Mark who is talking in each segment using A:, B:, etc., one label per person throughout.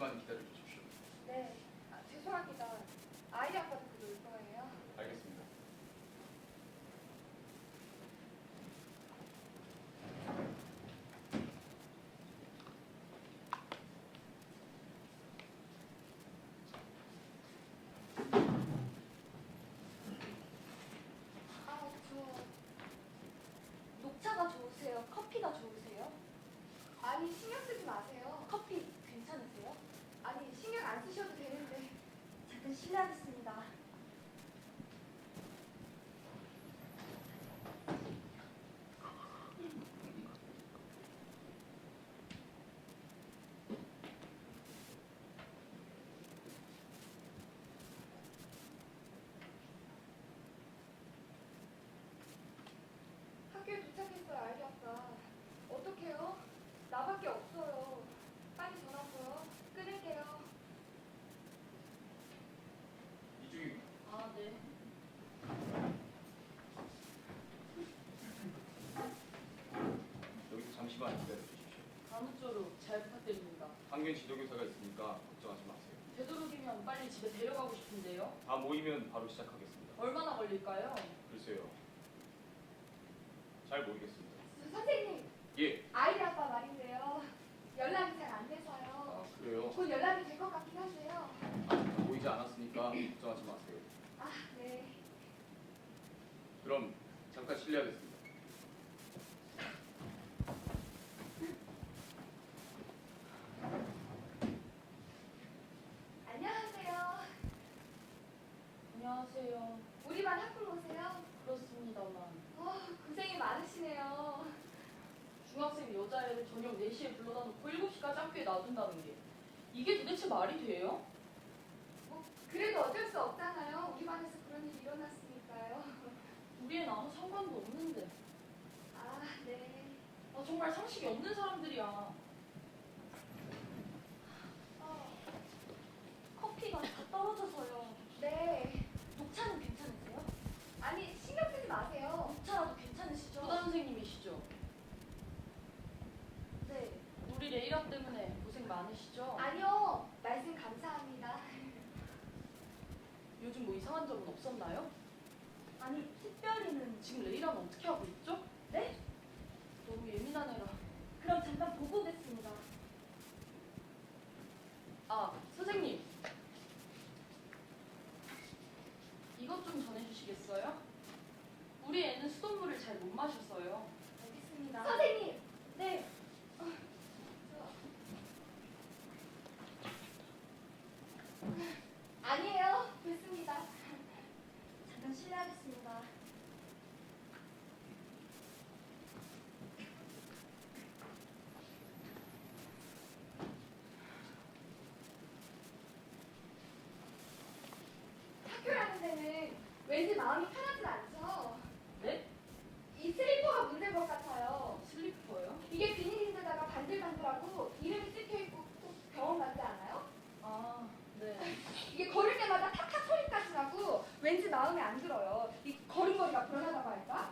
A: 잠시만 기다려 주십시오.
B: 네. 죄송합니다. 아이 아빠도 그럴 거예요.
A: 알겠습니다.
B: 녹차가 좋으세요? 커피가 좋으세요? 아니, 신경 쓰지 마세요. 커피 괜찮으세요? 아니, 신경 안 쓰셔도 되는데. 잠깐 실례하겠습니다. 학교에 도착했어요, 아이 아빠. 어떡해요? 나밖에 없어요. 빨리 전화 줘요. 끊을게요.
A: 이중입니다.
C: 아, 네.
A: 여기서 잠시만 기다려 주십시오.
C: 아무쪼록 잘 부탁드립니다.
A: 학년 지도교사가 있으니까 걱정하지 마세요.
C: 되도록이면 빨리 집에 데려가고 싶은데요.
A: 다 모이면 바로 시작하겠습니다.
C: 얼마나 걸릴까요?
A: 글쎄요. 잘 모르겠습니다.
B: 선생님,
A: 예.
B: 아이 아빠 말인데요. 연락이 잘 안 돼서요.
A: 아, 그래요?
B: 곧 연락이 될 것 같긴 한데요.
A: 모이지 않았으니까 걱정하지 마세요.
B: 아, 네.
A: 그럼 잠깐 실례하겠습니다.
B: 안녕하세요.
C: 안녕하세요.
B: 우리 반 학부모 오세요?
C: 그렇습니다만
B: 고생이 많으시네요.
C: 중학생 여자애를 저녁 4시에 불러다 놓고 7시까지 학교에 놔둔다는 게 이게 도대체 말이 돼요?
B: 뭐 그래도 어쩔 수 없잖아요. 우리 반에서 그런 일이 일어났으니까요.
C: 우리엔 아무 상관도 없는데.
B: 아, 네.
C: 아, 정말 상식이 없는 사람들이야.
B: 커피가 다 떨어져서요. 네. 녹차는 괜찮으세요? 아니, 신경 쓰지 마세요. 녹차라도 괜찮으시죠?
C: 교다 선생님이시죠?
B: 네.
C: 우리 레이라 때문에 고생 많으시죠?
B: 아니요. 말씀 감사합니다.
C: 요즘 뭐 이상한 점은 없었나요?
B: 아니, 특별히는.
C: 지금 레이라는 어떻게 하고 있죠?
B: 네?
C: 너무 예민한 애라.
B: 그럼 잠깐 보고 오겠습니다.
C: 아, 선생님. 이것 좀 전해주시겠어요? 우리 애는 수돗물을 잘 못 마셨어요.
B: 알겠습니다. 선생님! 네. 아니에요. 됐습니다. 잠깐 실례하겠습니다. 학교라는 데는 왠지 마음이 편하지 않죠?
C: 네?
B: 이 슬리퍼가 문제인 것 같아요.
C: 슬리퍼요?
B: 이게 비닐인데다가 반들반들하고 이름이 찍혀있고 꼭 병원 같지 않아요?
C: 아, 네.
B: 이게 걸을 때마다 탁탁 소리까지 나고 왠지 마음에 안 들어요. 이 걸음걸이가 불안하다고 할까?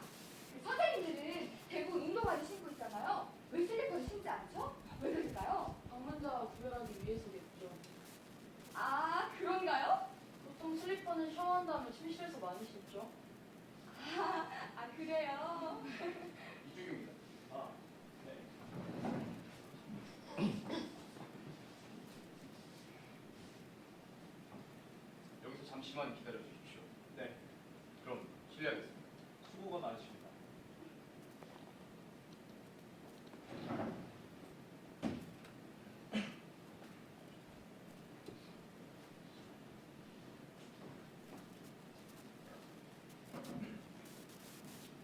B: 선생님들은 대부분 운동화를 신고 있잖아요. 왜 슬리퍼를 신지 않죠? 왜 그럴까요?
C: 방문자와 구별하기 위해서겠죠.
B: 아, 그런가요?
C: 보통 슬리퍼는 샤워한 다음에 침실에서 많이 신죠.
B: 아, 그래요?
A: 이중입니다. 아, 네. 여기서 잠시만 기다려 주십시오.
D: 네,
A: 그럼 실례하겠습니다.
D: 수고가 많으십니다.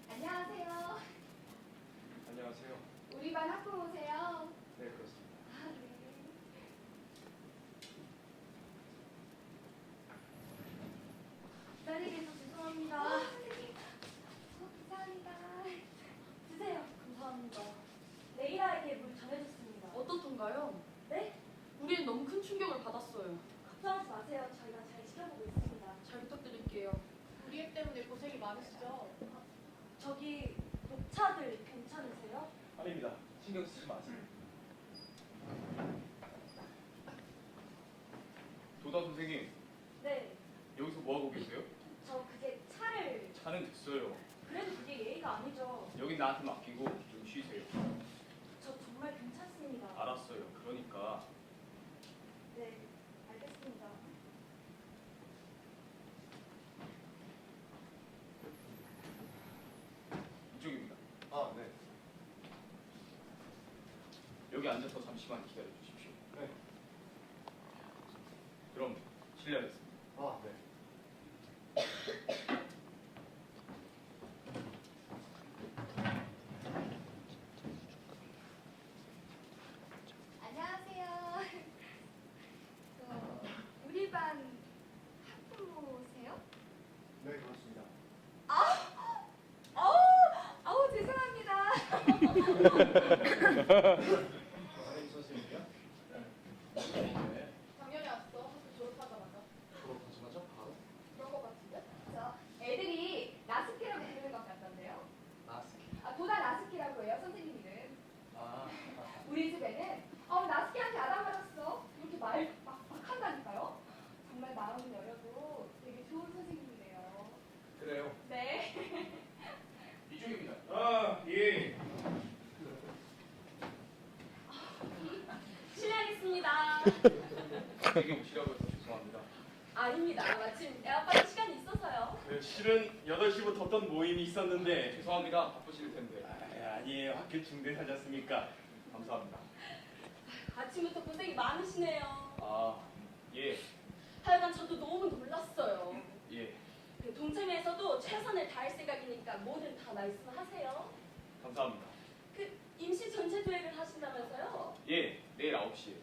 B: 안녕하세요.
A: 안녕하세요.
B: 우리 반 학부모세요.
A: 네, 그렇습니다.
B: 아, 네. 기다리게 해서 죄송합니다. 선생님. 감사합니다. 드세요.
C: 감사합니다.
B: 레이라에게 물 전해줬습니다.
C: 어떻던가요?
B: 네?
C: 우리는 너무 큰 충격을 받았어요.
B: 걱정하지 마세요. 저희가 잘 지켜보고 있습니다.
C: 잘 부탁드릴게요.
E: 우리 애 때문에 고생이 많으시죠?
B: 저기 녹차들 괜찮으세요?
D: 아닙니다. 신경 쓰지 마세요.
A: 알았어요.
C: 그래도 그게 예의가 아니죠.
A: 여긴 나한테 맡기고 좀 쉬세요.
C: 저 정말 괜찮습니다.
A: 알았어요. 그러니까
B: 네, 알겠습니다.
A: 이쪽입니다.
D: 아, 네.
A: 여기 앉아서 잠시만 기다려 주십시오.
D: 네.
A: 그럼 실례하겠습니다.
D: 아, 네.
B: 안녕하세요. 우리 반 학부모세요?
D: 네, 그렇습니다.
B: 아우 죄송합니다.
D: 선생님 선생님이요? 네.
E: 작년에 왔어. 학교 졸업하자마자.
D: 졸업하자마자 바로
E: 그런 것 같은데?
B: 저 애들이 라스키라고 부르는 것 같던데요.
D: 나스키.
B: 도다 라스키라고 해요 선생님 이름.
D: 아,
B: 우리 집에는 라스키한테 아담받았어 이렇게 막 한다니까요. 정말 마음은 열려도 되게 좋은 선생님이래요.
D: 그래요.
B: 네.
A: 이쪽입니다.
F: 아, 예.
C: 실례하겠습니다.
A: 되게 오시라고 해서 죄송합니다.
C: 아닙니다. 마침 에어컨 시간이 있어서요.
F: 실은 8시부터 어떤 모임이 있었는데
A: 죄송합니다. 바쁘실 텐데.
F: 아니에요. 학교 준비하지 않습니까?
A: 감사합니다.
C: 아침부터 고생이 많으시네요.
A: 아, 예,
C: 하여간 저도 너무 놀랐어요.
A: 예.
C: 그 동창회에서도 최선을 다할 생각이니까 뭐든 다 말씀하세요.
A: 감사합니다.
C: 그 임시 전체 도입을 하신다면서요?
A: 예, 내일 9시에.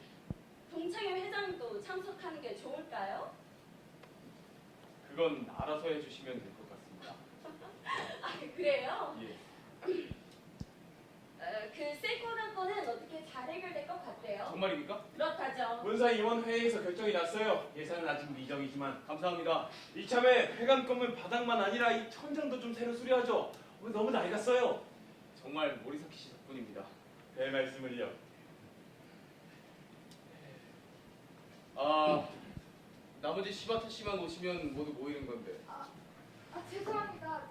C: 동창회 회장도 참석하는 게 좋을까요?
A: 그건 알아서 해주시면 될 것 같습니다.
C: 아 그래요?
A: 예.
C: 그 세코단건은 어떻게 잘 해결될 것 같대요?
A: 정말입니까?
C: 그렇다죠.
F: 문사위원회에서 결정이 났어요. 예산은 아직 미정이지만
A: 감사합니다.
F: 이참에 회관 건물 바닥만 아니라 이 천장도 좀 새로 수리하죠. 너무 낡았어요.
A: 정말 모리사키 씨 덕분입니다.
F: 별 말씀을요.
A: 아, 나머지 시바타 씨만 오시면 모두 모이는 건데
B: 죄송합니다.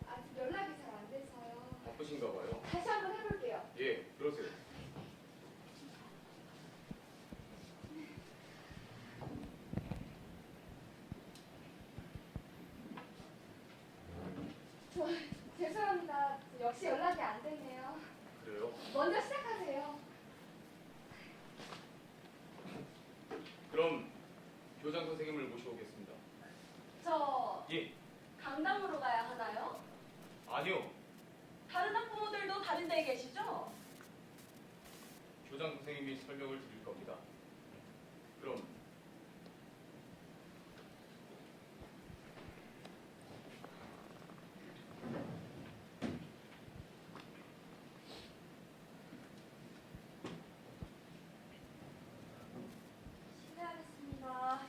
B: 아직 연락이 잘 안 돼서요.
A: 바쁘신가 봐요.
B: 다시 한번 해볼게요.
A: 예, 그러세요.
B: 죄송합니다. 역시 연락이 안 되네요.
A: 그래요?
B: 먼저 시작하세요.
A: 그럼 교장 선생님을 모셔오겠습니다.
C: 저
A: 예,
C: 강당으로 가야 하나요?
A: 아니요.
C: 다른 학부모들도 다른 데에 계시죠?
A: 교장 선생님이 설명을 드릴 겁니다. 그럼
B: 실례하겠습니다.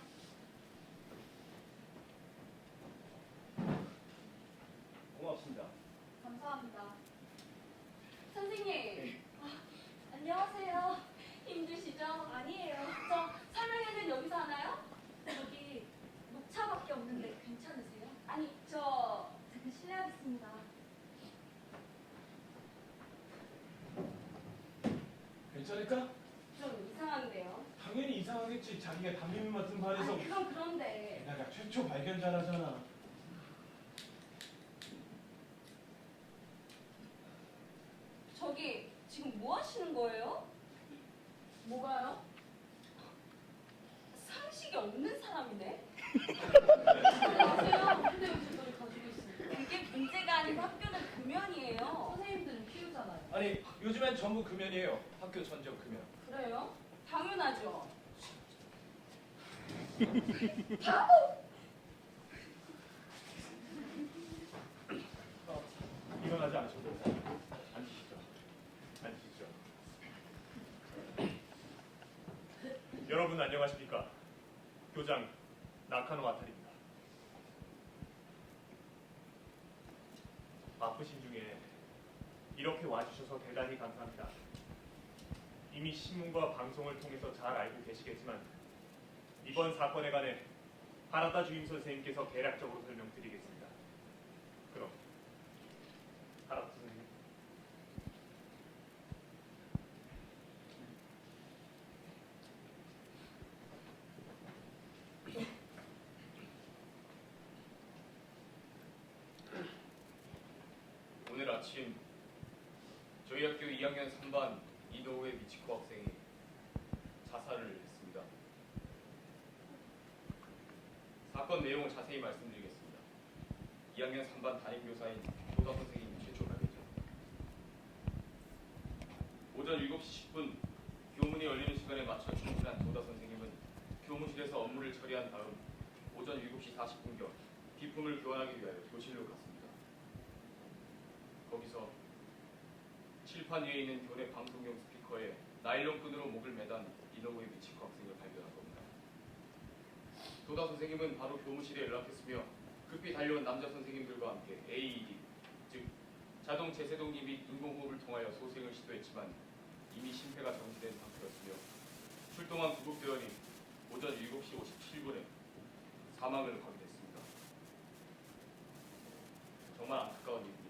F: 고맙습니다.
C: 감사합니다. 선생님, 안녕하세요. 힘드시죠? 아니에요. 저 설명회는 여기서 하나요? 여기 녹차밖에 없는데 괜찮으세요? 아니, 잠깐 실례하겠습니다.
F: 괜찮을까?
C: 좀 이상한데요?
F: 당연히 이상하겠지. 자기가 담임을 맡은 반에서
C: 아니, 그건 그런데.
F: 내가 최초 발견자라잖아.
C: 저기 지금 뭐 하시는 거예요? 뭐가요? 상식이 없는 사람이네? 안녕하세요. 근데 왜 그걸 가지고 있습니까? 그게 문제가 아니고 학교는 금연이에요. 선생님들은 피우잖아요.
F: 아니, 요즘엔 전부 금연이에요. 학교 전적 금연.
C: 그래요? 당연하죠.
F: 일어나지 않으셔도 앉으시죠. 앉으시죠. 여러분 안녕하십니까? 교장 나카노 와타리입니다. 바쁘신 중에 이렇게 와주셔서 대단히 감사합니다. 이미 신문과 방송을 통해서 잘 알고 계시겠지만 이번 사건에 관해 하라다 주임 선생님께서 대략적으로 설명드리겠습니다. 그럼
A: 아침 저희 학교 2학년 3반 이노우에 미치코 학생이 자살을 했습니다. 사건 내용을 자세히 말씀드리겠습니다. 2학년 3반 담임교사인 교사 선생님이 최초 발견죠. 오전 7시 10분 교문이 열리는 시간에 맞춰 출근한 교사 선생님은 교무실에서 업무를 처리한 다음 오전 7시 40분경 비품을 교환하기 위하여 교실로 갔습니다. 거기서 칠판 위에 있는 교내 방송용 스피커에 나일론 끈으로 목을 매단 이노우에 미치코 학생을 발견한 겁니다. 교사 선생님은 바로 교무실에 연락했으며 급히 달려온 남자 선생님들과 함께 AED, 즉 자동 제세동기 및 인공호흡을 통하여 소생을 시도했지만 이미 심폐가 정지된 상태였으며 출동한 구급대원이 오전 7시 57분에 사망을 확인했습니다. 정말 안타까운 일입니다.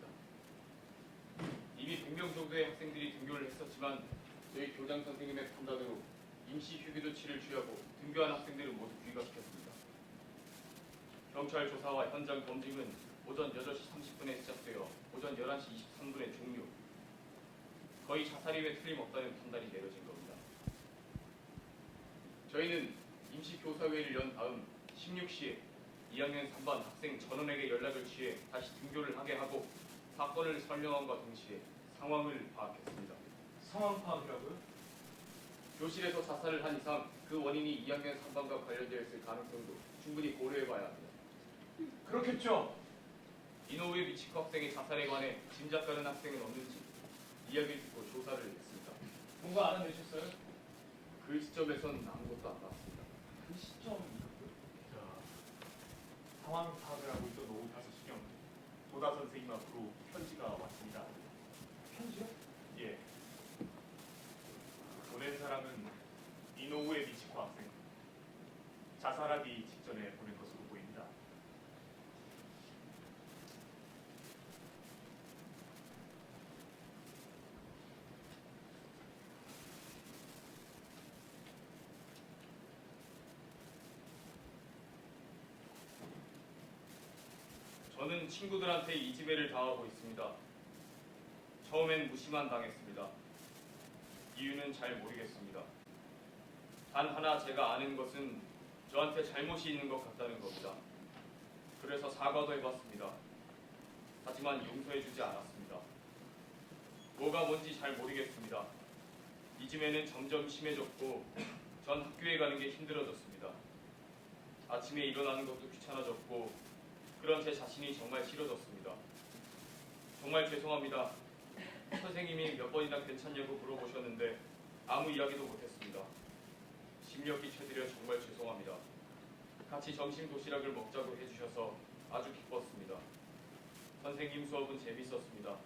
A: 이미 100명 정도의 학생들이 등교를 했었지만 저희 교장 선생님의 판단으로 임시 휴교 조치를 취하고 등교한 학생들은 모두 귀가시켰습니다. 경찰 조사와 현장 검증은 오전 8시 30분에 시작되어 오전 11시 23분에 종료. 거의 자살임에 틀림없다는 판단이 내려진 겁니다. 저희는 임시 교사회의를 연 다음 16시에 2학년 3반 학생 전원에게 연락을 취해 다시 등교를 하게 하고 사건을 설명함과 동시에 상황을 파악했습니다.
D: 상황 파악이라고요?
A: 교실에서 자살을 한 이상 그 원인이 2학년 3반과 관련되어 있을 가능성도 충분히 고려해봐야 합니다.
D: 그렇겠죠.
A: 이노우에 미치코 학생의 자살에 관해 짐작가는 학생은 없는지 이야기를 듣고 조사를 했습니다.
D: 뭔가 알아내셨어요?
A: 그 시점에선 아무것도 안 나왔습니다.
D: 그 시점.
F: 자, 상황 파악을 하고 있던 오후 5시경 교사 선생님 앞으로 편지가 왔습니다.
D: 편지요?
F: 예. 보낸 사람은 이노우에 미치코 학생. 자살하기 직전에 보낸 것으로 보입니다.
A: 저는 친구들한테 이 지배를 당하고 있습니다. 처음엔 무시만 당했습니다. 이유는 잘 모르겠습니다. 단 하나 제가 아는 것은 저한테 잘못이 있는 것 같다는 겁니다. 그래서 사과도 해봤습니다. 하지만 용서해주지 않았습니다. 뭐가 뭔지 잘 모르겠습니다. 이즘에는 점점 심해졌고 전 학교에 가는 게 힘들어졌습니다. 아침에 일어나는 것도 귀찮아졌고 그런 제 자신이 정말 싫어졌습니다. 정말 죄송합니다. 선생님이 몇 번이나 괜찮냐고 물어보셨는데 아무 이야기도 못했습니다. 심력이 쳐드려 정말 죄송합니다. 같이 점심 도시락을 먹자고 해주셔서 아주 기뻤습니다. 선생님 수업은 재밌었습니다.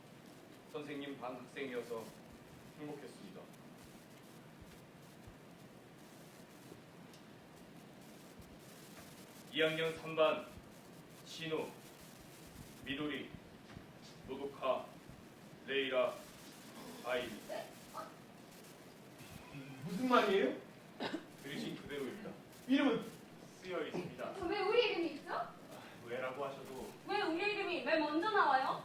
A: 선생님 반 학생이어서 행복했습니다. (2학년 3반) 신우, 미도리, 노도카, 레이라, 아이리.
D: 무슨 말이에요?
A: 들으신 그대로입니다.
D: 이름은?
F: 쓰여 있습니다.
B: 왜 우리 이름이 있죠?
F: 왜라고 하셔도
C: 왜 우리 이름이 맨 먼저 나와요?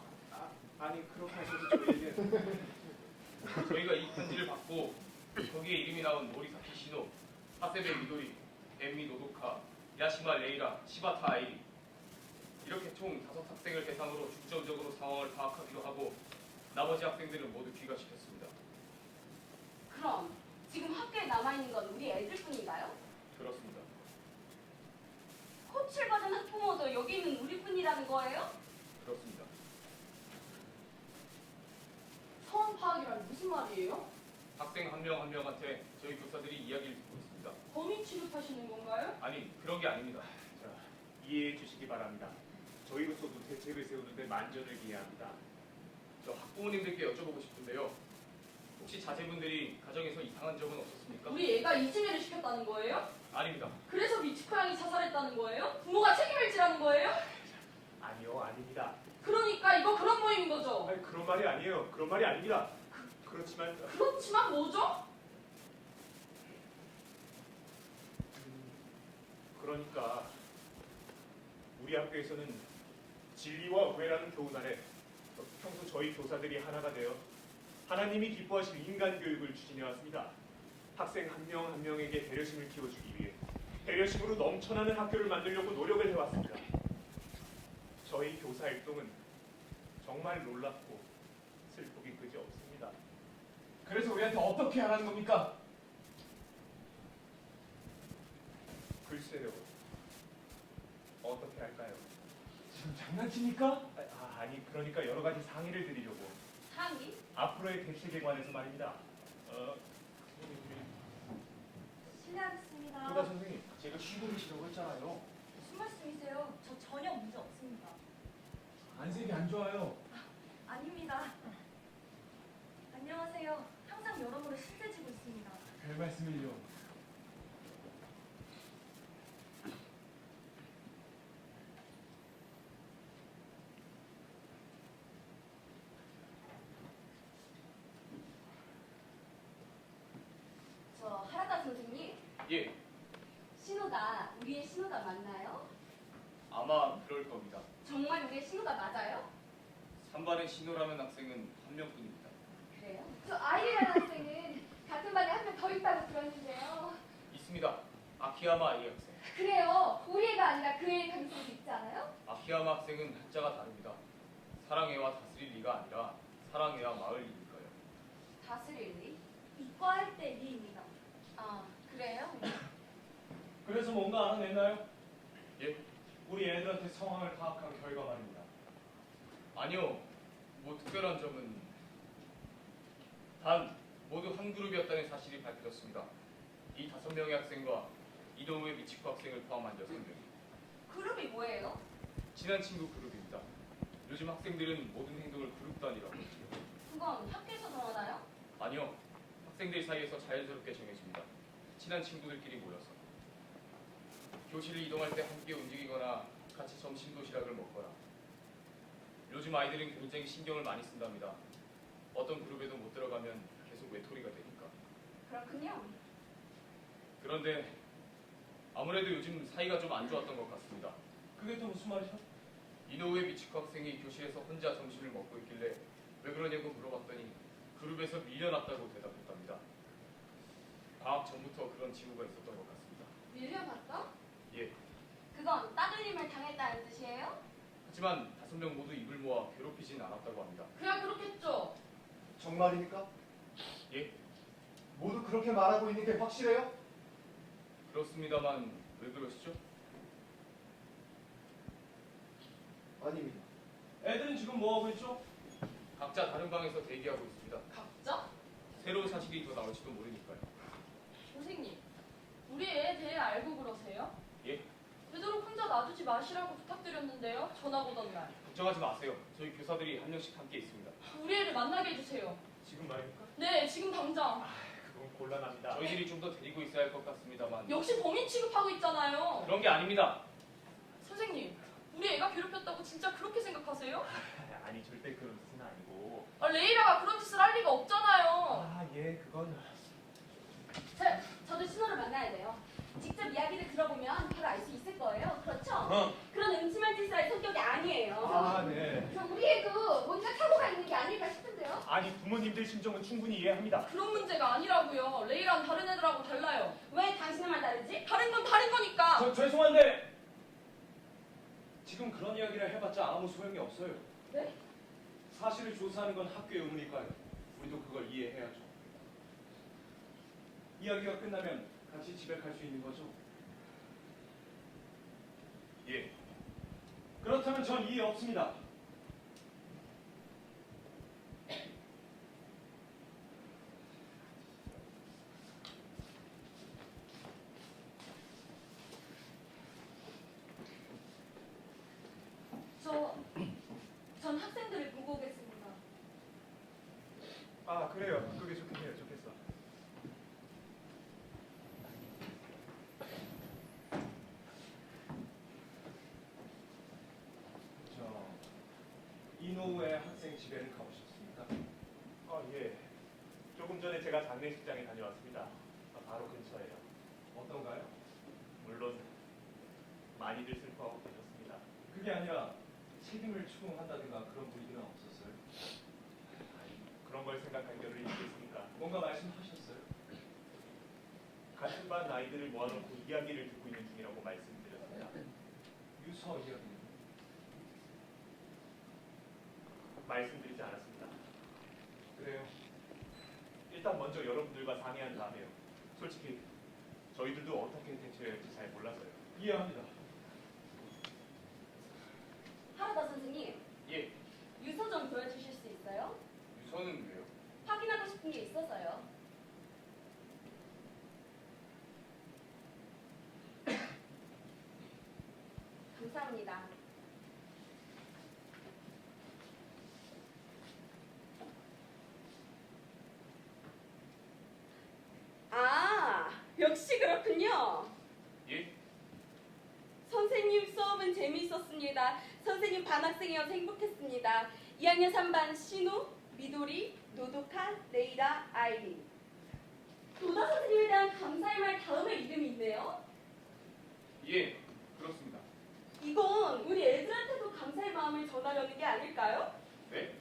D: 아니 그렇게 하셔도 저희에게
A: 저희가 이 편지를 받고 거기에 이름이 나온 모리사키 시노, 하세베 미도리, 엠미 노도카, 야시마 레이라, 시바타 아이리 이렇게 총 5학생을 대상으로 중점적으로 상황을 파악하기로 하고 나머지 학생들은 모두 귀가시켰습니다.
C: 그럼 지금 학교에 남아있는 건 우리 애들뿐인가요?
A: 그렇습니다.
C: 호출받은 학부모도 여기 있는 우리뿐이라는 거예요?
A: 그렇습니다.
C: 상황 파악이란 무슨 말이에요?
A: 학생 한 명 한 명한테 저희 교사들이 이야기를 듣고 있습니다.
C: 범인 취급하시는 건가요?
A: 아니 그런 게 아닙니다.
F: 자, 이해해 주시기 바랍니다. 저희로서도 대책을 세우는데 만전을 기해야 합니다.
A: 저 학부모님들께 여쭤보고 싶은데요. 혹시 자제분들이 가정에서 이상한 점은 없었습니까?
C: 우리 애가 이지매를 시켰다는 거예요?
A: 아닙니다.
C: 그래서 미치코 양이 자살했다는 거예요? 부모가 책임을 지라는 거예요?
F: 아니요, 아닙니다.
C: 그러니까 이거 그런 모임인 거죠?
F: 아니, 그런 말이 아니에요. 그런 말이 아닙니다. 그렇지만
C: 그렇지만 뭐죠?
F: 그러니까 우리 학교에서는 진리와 우애라는 교훈 아래 평소 저희 교사들이 하나가 되어 하나님이 기뻐하실 인간 교육을 추진해 왔습니다. 학생 한 명 한 명에게 배려심을 키워주기 위해 배려심으로 넘쳐나는 학교를 만들려고 노력을 해왔습니다. 저희 교사 활동은 정말 놀랍고 슬프기 그지 없습니다.
D: 그래서 우리한테 어떻게 하라는 겁니까?
F: 글쎄요. 어떻게 할까요?
D: 지금 장난칩니까?
F: 아니 그러니까 여러 가지 상의를 드리려고.
C: 상의?
F: 앞으로의 대책에 관해서 말입니다.
B: 실례하겠습니다.
F: 교다 선생님.
D: 제가 쉬고 계시라고 했잖아요.
B: 무슨 말씀이세요? 저 전혀 문제 없습니다.
D: 안색이 안 좋아요.
B: 아닙니다. 안녕하세요. 항상 여러모로 신세지고 있습니다.
D: 별 말씀을요.
B: 저 하라다 선생님,
A: 예,
B: 신호가 우리의 신호가 맞나요?
A: 아마 그럴 겁니다.
B: 정말 우리의 신호가 맞아요?
A: 3반의 신호라는 학생은 한 명뿐입니다.
B: 그래요? 저 아이리라는 학생은 같은 반에 한 명 더 있다고 들었는데요.
A: 있습니다. 아키야마 아이 학생.
B: 그래요. 우리 애가 아니라 그 애의 가능성도 있지 않아요?
A: 아키야마 학생은 한자가 다릅니다. 사랑해와 다스릴 리가 아니라 사랑해야 마을 리니까요.
B: 다스릴 리? 이과할 때 리입니다. 아, 그래요?
D: 그래서 뭔가 알아냈나요?
A: 예?
D: 우리 애들한테 상황을 파악한 결과 말입니다.
A: 아니요. 뭐 특별한 점은 단 모두 한 그룹이었다는 사실이 밝혀졌습니다. 이 5명의 학생과 이도우의 미치코 학생을 포함한 6명.
B: 그룹이 뭐예요?
A: 친한 친구 그룹입니다. 요즘 학생들은 모든 행동을 그룹 단위라고 하죠.
B: 그건 학교에서 정하나요?
A: 아니요. 학생들 사이에서 자연스럽게 정해집니다. 친한 친구들끼리 모여서. 교실을 이동할 때 함께 움직이거나 같이 점심 도시락을 먹거나. 요즘 아이들은 굉장히 신경을 많이 쓴답니다. 어떤 그룹에도 못 들어가면 계속 외톨이가 되니까.
B: 그렇군요.
A: 그런데 아무래도 요즘 사이가 좀 안 좋았던 것 같습니다.
D: 그게 또 무슨 말이죠?
A: 이노우의 미치코 학생이 교실에서 혼자 점심을 먹고 있길래 왜 그러냐고 물어봤더니 그룹에서 밀려났다고 대답했답니다. 방학 전부터 그런 징후가 있었던 것 같습니다.
E: 밀려났다?
A: 예.
B: 그건 따돌림을 당했다는 뜻이에요?
A: 하지만 5명 모두 입을 모아 괴롭히진 않았다고 합니다.
C: 그냥 그렇겠죠.
G: 정말입니까?
A: 예?
G: 모두 그렇게 말하고 있는 게 확실해요?
A: 그렇습니다만 왜 그러시죠?
G: 아닙니다.
D: 애들은 지금 뭐 하고 있죠?
A: 각자 다른 방에서 대기하고 있습니다.
C: 각자?
A: 새로운 사실이 더 나올지도 모르니까요.
C: 선생님, 우리 애에 대해 알고 그러세요?
A: 예?
C: 되도록 혼자 놔두지 마시라고 부탁드렸는데요. 전화 오던 날.
A: 걱정하지 마세요. 저희 교사들이 한 명씩 함께 있습니다.
C: 우리 애를 만나게 해주세요.
F: 지금 말입니까?
C: 네, 지금 당장.
F: 그건 곤란합니다.
A: 저희들이 좀 더 데리고 있어야 할 것 같습니다만
C: 역시 범인 취급하고 있잖아요.
A: 그런 게 아닙니다.
C: 선생님, 우리 애가 괴롭혔다고 진짜 그렇게 생각하세요?
F: 아니 절대 그런 뜻은 아니고.
C: 레이라가 그런 짓을 할 리가 없잖아요.
F: 예, 그건
B: 저도 신호를 만나야 돼요. 직접 이야기를 들어보면 바로 알 수 있을 거예요. 그렇죠? 그런 음침한 짓을 할 성격이 아니에요.
D: 네.
B: 그래서 우리 애도 뭔가 사고가 있는 게 아닐까 싶은데요.
F: 아니 부모님들 심정은 충분히 이해합니다.
C: 그런 문제가 아니라고요. 레이랑 다른 애들하고 달라요.
B: 왜 당신만 다르지?
C: 다른 건 다른 거니까.
D: 죄송한데 지금 그런 이야기를 해봤자 아무 소용이 없어요.
B: 네?
D: 사실을 조사하는 건 학교의 의무니까요. 우리도 그걸 이해해야죠. 이야기가 끝나면 같이 집에 갈 수 있는 거죠?
A: 예.
D: 그렇다면 전 이해 없습니다.
B: 전 학생들을 보고 오겠습니다.
F: 아 그래요. 그게 좋겠네요. 좋겠어.
D: 이노우의 학생 집에는 가보셨습니까?
F: 예. 조금 전에 제가 장례식장에 다녀왔습니다. 바로 근처예요.
D: 어떤가요?
F: 물론 많이들 슬퍼하고 계셨습니다.
D: 그게 아니라 책임을 추궁한다든가 그런 분위기는 없었어요.
F: 생각한 결을 있겠습니까?
D: 뭔가 말씀하셨어요?
F: 같은 반 아이들을 모아놓고 이야기를 듣고 있는 중이라고 말씀드렸습니다.
D: 유서 이야기.
F: 말씀드리지 않았습니다.
D: 그래요.
F: 일단 먼저 여러분들과 상의한 다음에요. 솔직히 저희들도 어떻게 대처해야 할지 잘 몰라서요.
D: 이해합니다.
H: 하루다 선생님,
A: 예,
H: 유서 좀 보여주실 수 있어요?
A: 유서는 왜요?
H: 확인하고 싶은 게 있어서요. 감사합니다. 아, 역시 그렇군요.
A: 예?
H: 선생님 수업은 재미있었습니다. 선생님 반학생이어서 행복했습니다. 2학년 3반 신우, 미도리, 노도카, 레이라, 아이린. 도다 선생님에 대한 감사의 말 다음에 이름이 있네요.
A: 예, 그렇습니다.
H: 이건 우리 애들한테도 감사의 마음을 전하려는 게 아닐까요?
A: 네?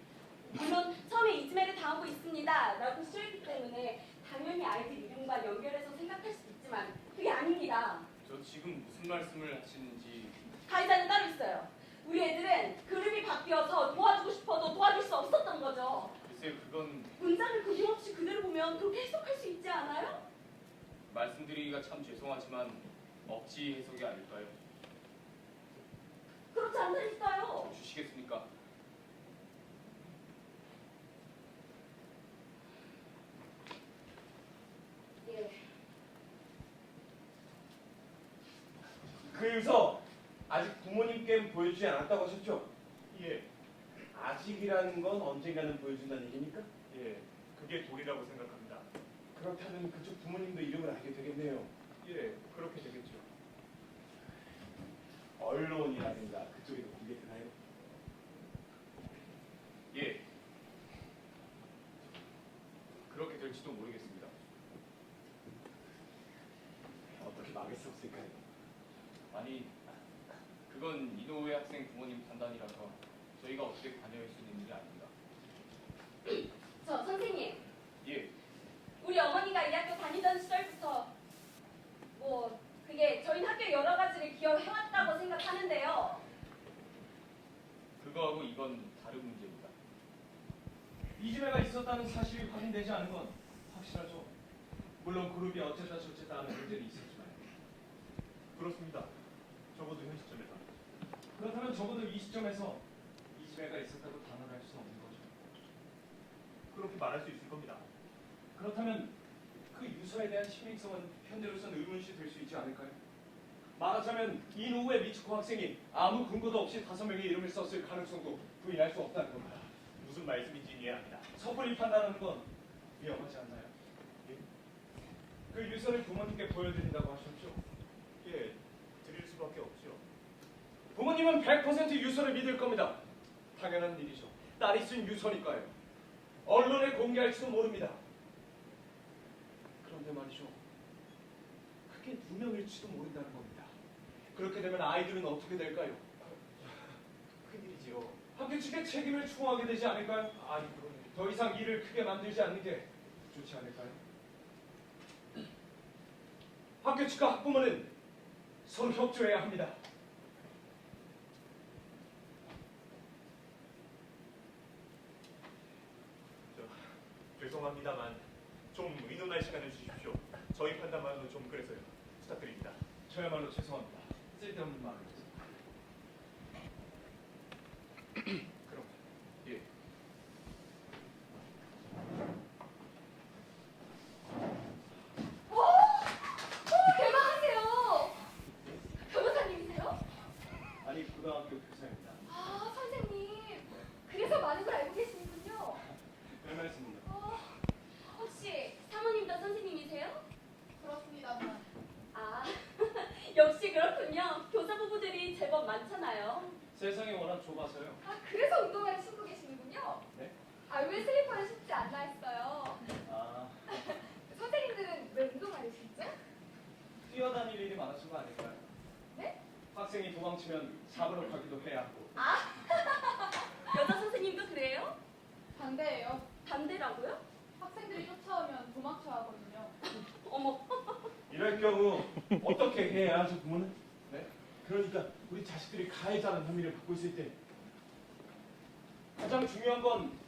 H: 물론 처음에 이지매를 당하고 있습니다 라고 쓰였기 때문에 당연히 아이들 이름과 연결해서 생각할 수 있지만 그게 아닙니다.
A: 저 지금 무슨 말씀을 하시는지
H: 가이자는 따로 있어요. 우리 애들은 그룹이 바뀌어서 도와주고 싶어도 도와줄 수 없었던 거죠.
A: 글쎄요, 그건
H: 문장을 그림없이 그대로 보면 그렇게 해석할 수 있지 않아요?
A: 말씀드리기가 참 죄송하지만 억지 해석이 아닐까요?
H: 그렇지 않다니까요.
A: 주시겠습니까?
H: 예.
D: 그 유서 아직 부모님께 보여주지 않았다고 하셨죠?
F: 예,
D: 아직이라는 건 언젠가는 보여준다는 얘기니까?
F: 예, 그게 도리라고 생각합니다.
D: 그렇다면 그쪽 부모님도 이름을 알게 되겠네요.
F: 예, 그렇게 되겠죠.
D: 언론이라든가 그쪽에도 공개되나요?
A: 예. 그렇게 될지도 모르겠습니다.
D: 어떻게 막을 수 없을까요?
A: 아니, 그건 이노우에 학생 부모님 판단이라서 저희가 어떻게 관여할 수 있는 일이 아닙니다.
H: 저 선생님,
A: 예,
H: 우리 어머니가 이 학교 다니던 시절부터 그게 저희 학교 여러 가지를 기억해왔다고 생각하는데요.
A: 그거하고 이건 다른 문제입니다.
D: 이지매가 있었다는 사실이 확인되지 않은 건 확실하죠. 물론 그룹이 어쨌다 저쨌다 하는 문제는 있었지만
F: 그렇습니다. 적어도 현 시점에서.
D: 그렇다면 적어도 이 시점에서 이지매가 있었다고 단언할 수는 없는 거죠.
F: 그렇게 말할 수 있을 겁니다.
D: 그렇다면 그 유서에 대한 신빙성은 현재로서는 의문시 될 수 있지 않을까요? 말하자면 이노우의 미츠코 학생이 아무 근거도 없이 5명의 이름을 썼을 가능성도 부인할 수 없다는 겁니다.
F: 무슨 말씀인지 이해합니다.
D: 섣불리 판단하는 건 위험하지 않나요?
F: 예?
D: 그 유서를 부모님께 보여드린다고 하셨죠?
F: 예, 드릴 수밖에 없죠.
D: 부모님은 100% 유서를 믿을 겁니다. 당연한 일이죠. 딸이 쓴 유서니까요. 언론에 공개할지도 모릅니다. 그런데 말이죠. 그게 누명일지도 모른다는 겁니다. 그렇게 되면 아이들은 어떻게 될까요?
F: 큰일이지요.
D: 학교 측의 책임을 추궁하게 되지 않을까요?
F: 아니, 그러면
D: 더 이상 일을 크게 만들지 않는 게 좋지 않을까요? 학교 측과 학부모는 서로 협조해야 합니다.
F: 죄송합니다만 좀 의논할 시간을 주십시오. 저희 판단만으로 좀 그래서요. 부탁드립니다.
D: 저야말로 죄송합니다. 쓸데없는 말을 해서.
F: 그럼
A: 예,
B: 대단하세요. 변호사님이세요?
D: 아니 고등학교 교사입니다.
B: 아, 선생님. 그래서 많은 걸 알고 계시는군요.
D: 별 말씀입니다.
H: 혹시 사모님도 선생님이세요?
E: 그렇습니다만
H: 아, 역시 그렇군요. 교사 부부들이 제법 많잖아요.
D: 세상이 워낙 좁아서요.
B: 아, 그래서 운동화를 신고 계시는군요.
D: 네?
B: 아, 왜 슬리퍼를 신지 않나 했어요.
D: 아,
B: 선생님들은 왜 운동화를 신죠?
D: 뛰어다닐 일이 많아서 아닐까요?
B: 네?
D: 학생이 도망치면 잡으러 가기도 해야 하고.
H: 여자 선생님도 그래요?
E: 반대예요.
H: 반대라고요?
E: 학생들이 쫓아오면 도망쳐야 하거든요.
H: 어머,
D: 이럴 경우 어떻게 해야 하죠, 부모는? 네? 그러니까 우리 자식들이 가해자는 혐의를 받고 있을 때 가장 중요한 건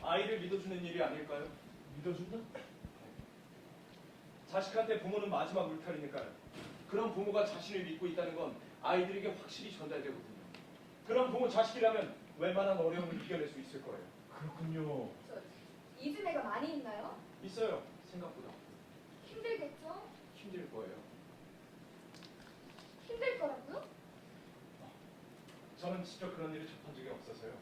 D: 아이를 믿어주는 일이 아닐까요? 믿어준다? 자식한테 부모는 마지막 울타리니까요. 그런 부모가 자신을 믿고 있다는 건 아이들에게 확실히 전달되거든요. 그런 부모 자식이라면 웬만한 어려움을 이겨낼 수 있을 거예요. 그렇군요.
B: 이즈메가 많이 있나요?
D: 있어요. 생각보다.
B: 힘들겠죠?
D: 힘들 거예요.
B: 힘들 거라고요?
D: 저는 직접 그런 일을 접한 적이 없어서요.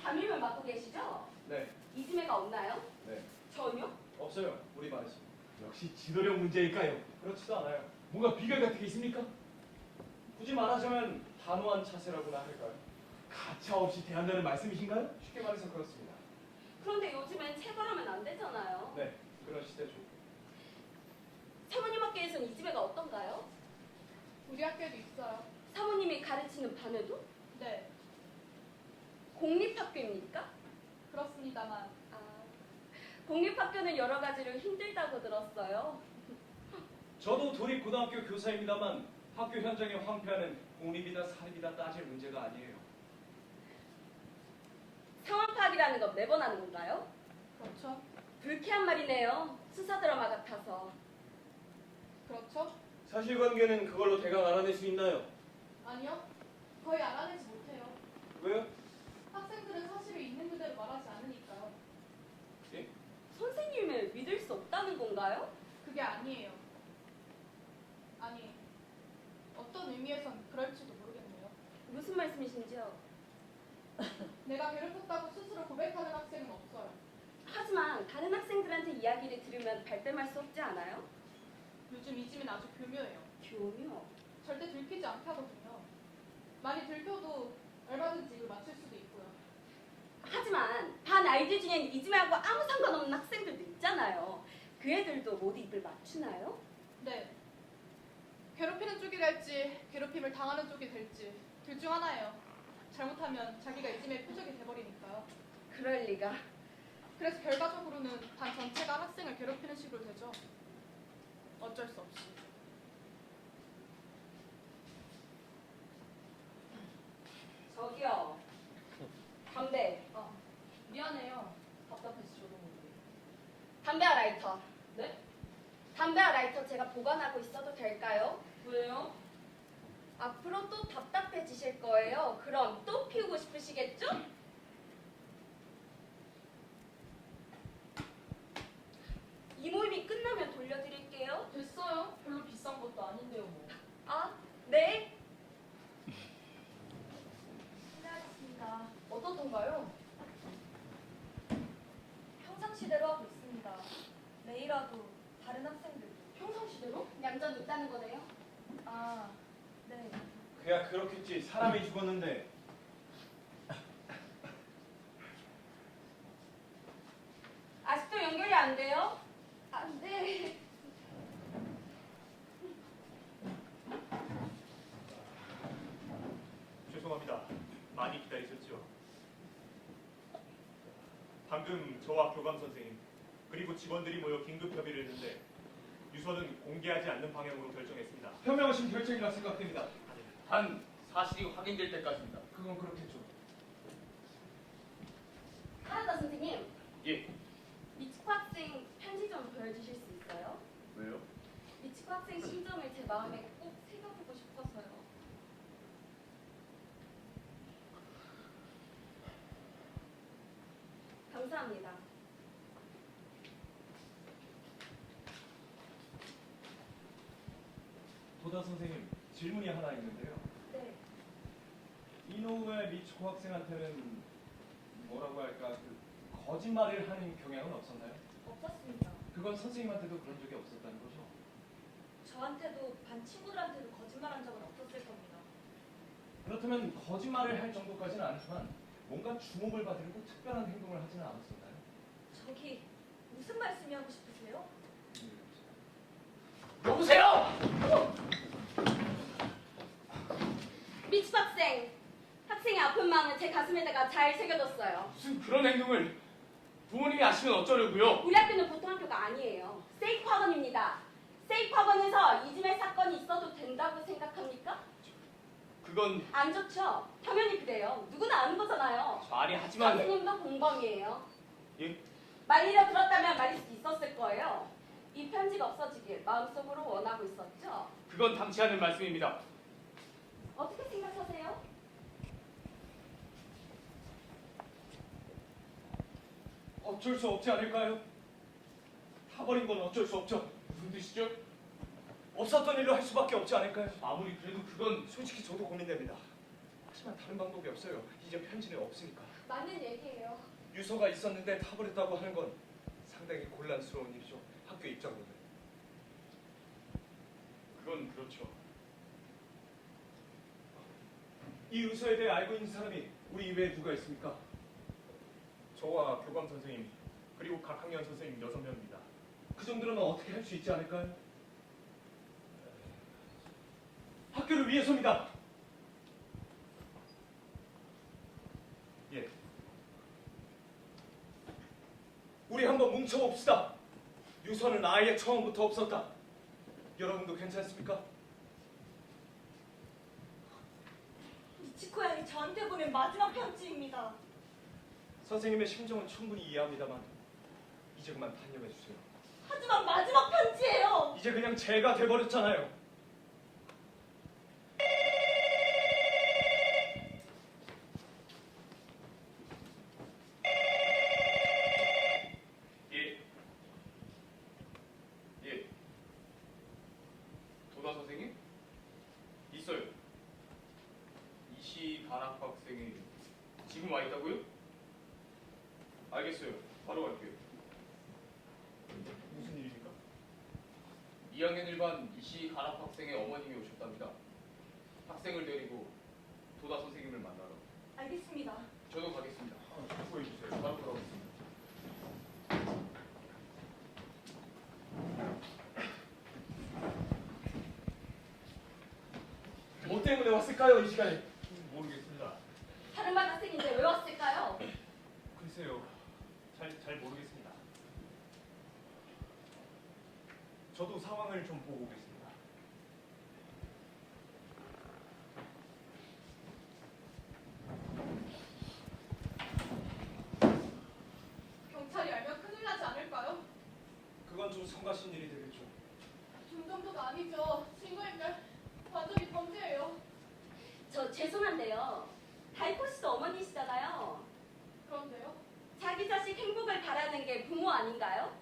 H: 담임을 맡고 계시죠?
D: 네,
H: 이즈메가 없나요?
D: 네.
H: 전혀?
D: 없어요. 우리 반에서. 역시 지도력 문제일까요? 그렇지도 않아요. 뭔가 비결 같은 게 있습니까? 굳이 말하자면 단호한 차세라고나 할까요? 가차 없이 대한다는 말씀이신가요? 쉽게 말해서 그렇습니다.
H: 그런데 요즘엔 체벌하면 안 되잖아요.
D: 네, 그런 시대죠.
H: 사모님 학교에선 이즈메가 어떤가요?
E: 우리 학교에도 있어요.
H: 사모님이 가르치는 반에도?
E: 네,
H: 공립학교입니까?
E: 그렇습니다만
H: 아, 공립학교는 여러 가지로 힘들다고 들었어요.
D: 저도 도립고등학교 교사입니다만 학교 현장에 황폐하는 공립이다 사립이다 따질 문제가 아니에요.
H: 상황 파악이라는 건 매번 하는 건가요?
E: 그렇죠.
H: 불쾌한 말이네요. 수사 드라마 같아서.
E: 그렇죠.
D: 사실관계는 그걸로 대강 알아낼 수 있나요?
E: 아니요. 거의 알아내지 못해요.
D: 왜요?
E: 학생들은 사실을 있는 그대로 말하지 않으니까요.
H: 선생님을 믿을 수 없다는 건가요?
E: 그게 아니에요. 아니, 어떤 의미에선 그럴지도 모르겠네요.
H: 무슨 말씀이신지요?
E: 내가 괴롭혔다고 스스로 고백하는 학생은 없어요.
H: 하지만 다른 학생들한테 이야기를 들으면 발뺌할 수 없지 않아요?
E: 요즘 이지민 아주 교묘해요.
H: 교묘.
E: 절대 들키지 않게 하거든요. 많이 들켜도 얼마든지 입을 맞출 수도 있고요.
H: 하지만 반 아이들 중엔 이즈메하고 아무 상관없는 학생들도 있잖아요. 그 애들도 모두 입을 맞추나요?
E: 네. 괴롭히는 쪽이 될지 괴롭힘을 당하는 쪽이 될지 둘 중 하나예요. 잘못하면 자기가 이지미의 표적이 돼버리니까요.
H: 그럴 리가.
E: 그래서 결과적으로는 반 전체가 학생을 괴롭히는 식으로 되죠. 어쩔 수 없이.
H: 저기요. 담배.
C: 미안해요. 답답해서 저도 모르게.
H: 담배와 라이터.
C: 네?
H: 담배와 라이터 제가 보관하고 있어도 될까요?
C: 왜요?
H: 앞으로 또 답답해지실 거예요. 그럼 또 피우고 싶으시겠죠? 이 모임이 끝나면 돌려드릴게요.
C: 됐어요. 별로 비싼 것도 아닌데요, 뭐.
H: 아, 네.
B: 실례하겠습니다.
C: 어떻던가요?
B: 평상시대로 하고 있습니다. 내일화도 다른 학생들도.
C: 평상시대로?
H: 얌전히 있다는 거네요.
B: 아, 네.
D: 그야 그렇겠지. 사람이 죽었는데.
H: 아직도 연결이 안 돼요?
B: 아, 네.
F: 죄송합니다. 많이 기다리셨죠? 방금 저와 교감 선생님 그리고 직원들이 모여 긴급 협의를 했는데 유서는 공개하지 않는 방향으로 결정했습니다.
D: 현명하신 결정이라 생각됩니다.
A: 단 사실이 확인될 때까지입니다.
D: 그건 그렇겠죠.
H: 하나다 선생님.
A: 예.
H: 미치코 학생 편지 좀 보여주실 수 있어요?
A: 왜요?
H: 미치코 학생 심정을 제 마음에 꼭 새겨보고 싶어서요. 감사합니다.
D: 도다 선생님, 질문이 하나 있는데요.
H: 네.
D: 이노우의 미츠코 학생한테는 뭐라고 할까, 거짓말을 하는 경향은 없었나요?
H: 없었습니다.
D: 그건 선생님한테도 그런 적이 없었다는 거죠?
H: 저한테도 반 친구들한테도 거짓말한 적은 없었을 겁니다.
D: 그렇다면 거짓말을 할 정도까지는 아니지만 뭔가 주목을 받으려고 특별한 행동을 하지는 않았었나요?
H: 저기 무슨 말씀이 하고 싶으세요?
A: 여보세요?
H: 미치코 학생! 학생의 아픈 마음을 제 가슴에다가 잘 새겨뒀어요.
D: 무슨 그런 행동을...
A: 부모님이 아시면 어쩌려고요?
H: 우리 학교는 보통 학교가 아니에요. 세이프 학원입니다. 세이프 학원에서 이지메 사건이 있어도 된다고 생각합니까?
A: 그건
H: 안 좋죠? 당연히 그래요. 누구나 아는 거잖아요.
A: 아니 하지만
H: 선생님도 공범이에요.
A: 예?
H: 말리려 들었다면 말릴 수 있었을 거예요. 이 편지가 없어지길 마음속으로 원하고 있었죠.
A: 그건 당치 않은 말씀입니다.
H: 어떻게 생각하세요?
D: 어쩔 수 없지 않을까요? 타버린 건 어쩔 수 없죠.
A: 무슨 뜻이죠?
D: 없었던 일로 할 수밖에 없지 않을까요?
A: 아무리 그래도 그건
D: 솔직히 저도 고민됩니다. 하지만 다른 방법이 없어요. 이제 편지는 없으니까.
B: 맞는 얘기예요.
D: 유서가 있었는데 타버렸다고 하는 건 상당히 곤란스러운 일이죠. 학교 입장으로는.
A: 그건 그렇죠.
D: 이 유서에 대해 알고 있는 사람이 우리 이외에 누가 있습니까?
F: 저와 교감 선생님 그리고 각 학년 선생님 6명입니다.
D: 그 정도로는 어떻게 할 수 있지 않을까요? 학교를 위해서입니다.
F: 예,
D: 우리 한번 뭉쳐봅시다. 유서는 아예 처음부터 없었다. 여러분도 괜찮습니까?
H: 미치코 양이 저한테 보낸 마지막 편지입니다.
D: 선생님의 심정은 충분히 이해합니다만 이제 그만 단념해 주세요.
H: 하지만 마지막 편지예요.
D: 이제 그냥 제가 돼버렸잖아요.
A: 예. 예. 도다 선생님? 있어요. 이시 간학 학생이 지금 와 있다고요? 알겠어요. 바로 갈게요.
F: 무슨 일입니까?
A: 2학년 1반 이시 간학 학생의 어머님이 오셨답니다. 학생을 데리고 도다 선생님을 만나러.
H: 알겠습니다.
A: 저도 가겠습니다.
F: 수고해 주세요.
A: 바로 돌아오겠습니다.
D: 뭐 때문에 왔을까요, 이 시간에?
F: 모르겠습니다.
H: 다른 반 학생인데 왜 왔을까요?
F: 글쎄요. 잘 모르겠습니다. 저도 상황을 좀 보고 오겠습니다.
E: 경찰이 알면 큰일 나지 않을까요?
D: 그건 좀 성가신 일이 되겠죠.
E: 좀 정도가 아니죠. 친구인데 완전히 범죄예요.
H: 저 죄송한데요. 다이코 씨도 어머니시잖아요.
E: 그런데요?
H: 자기 자식 행복을 바라는 게 부모 아닌가요?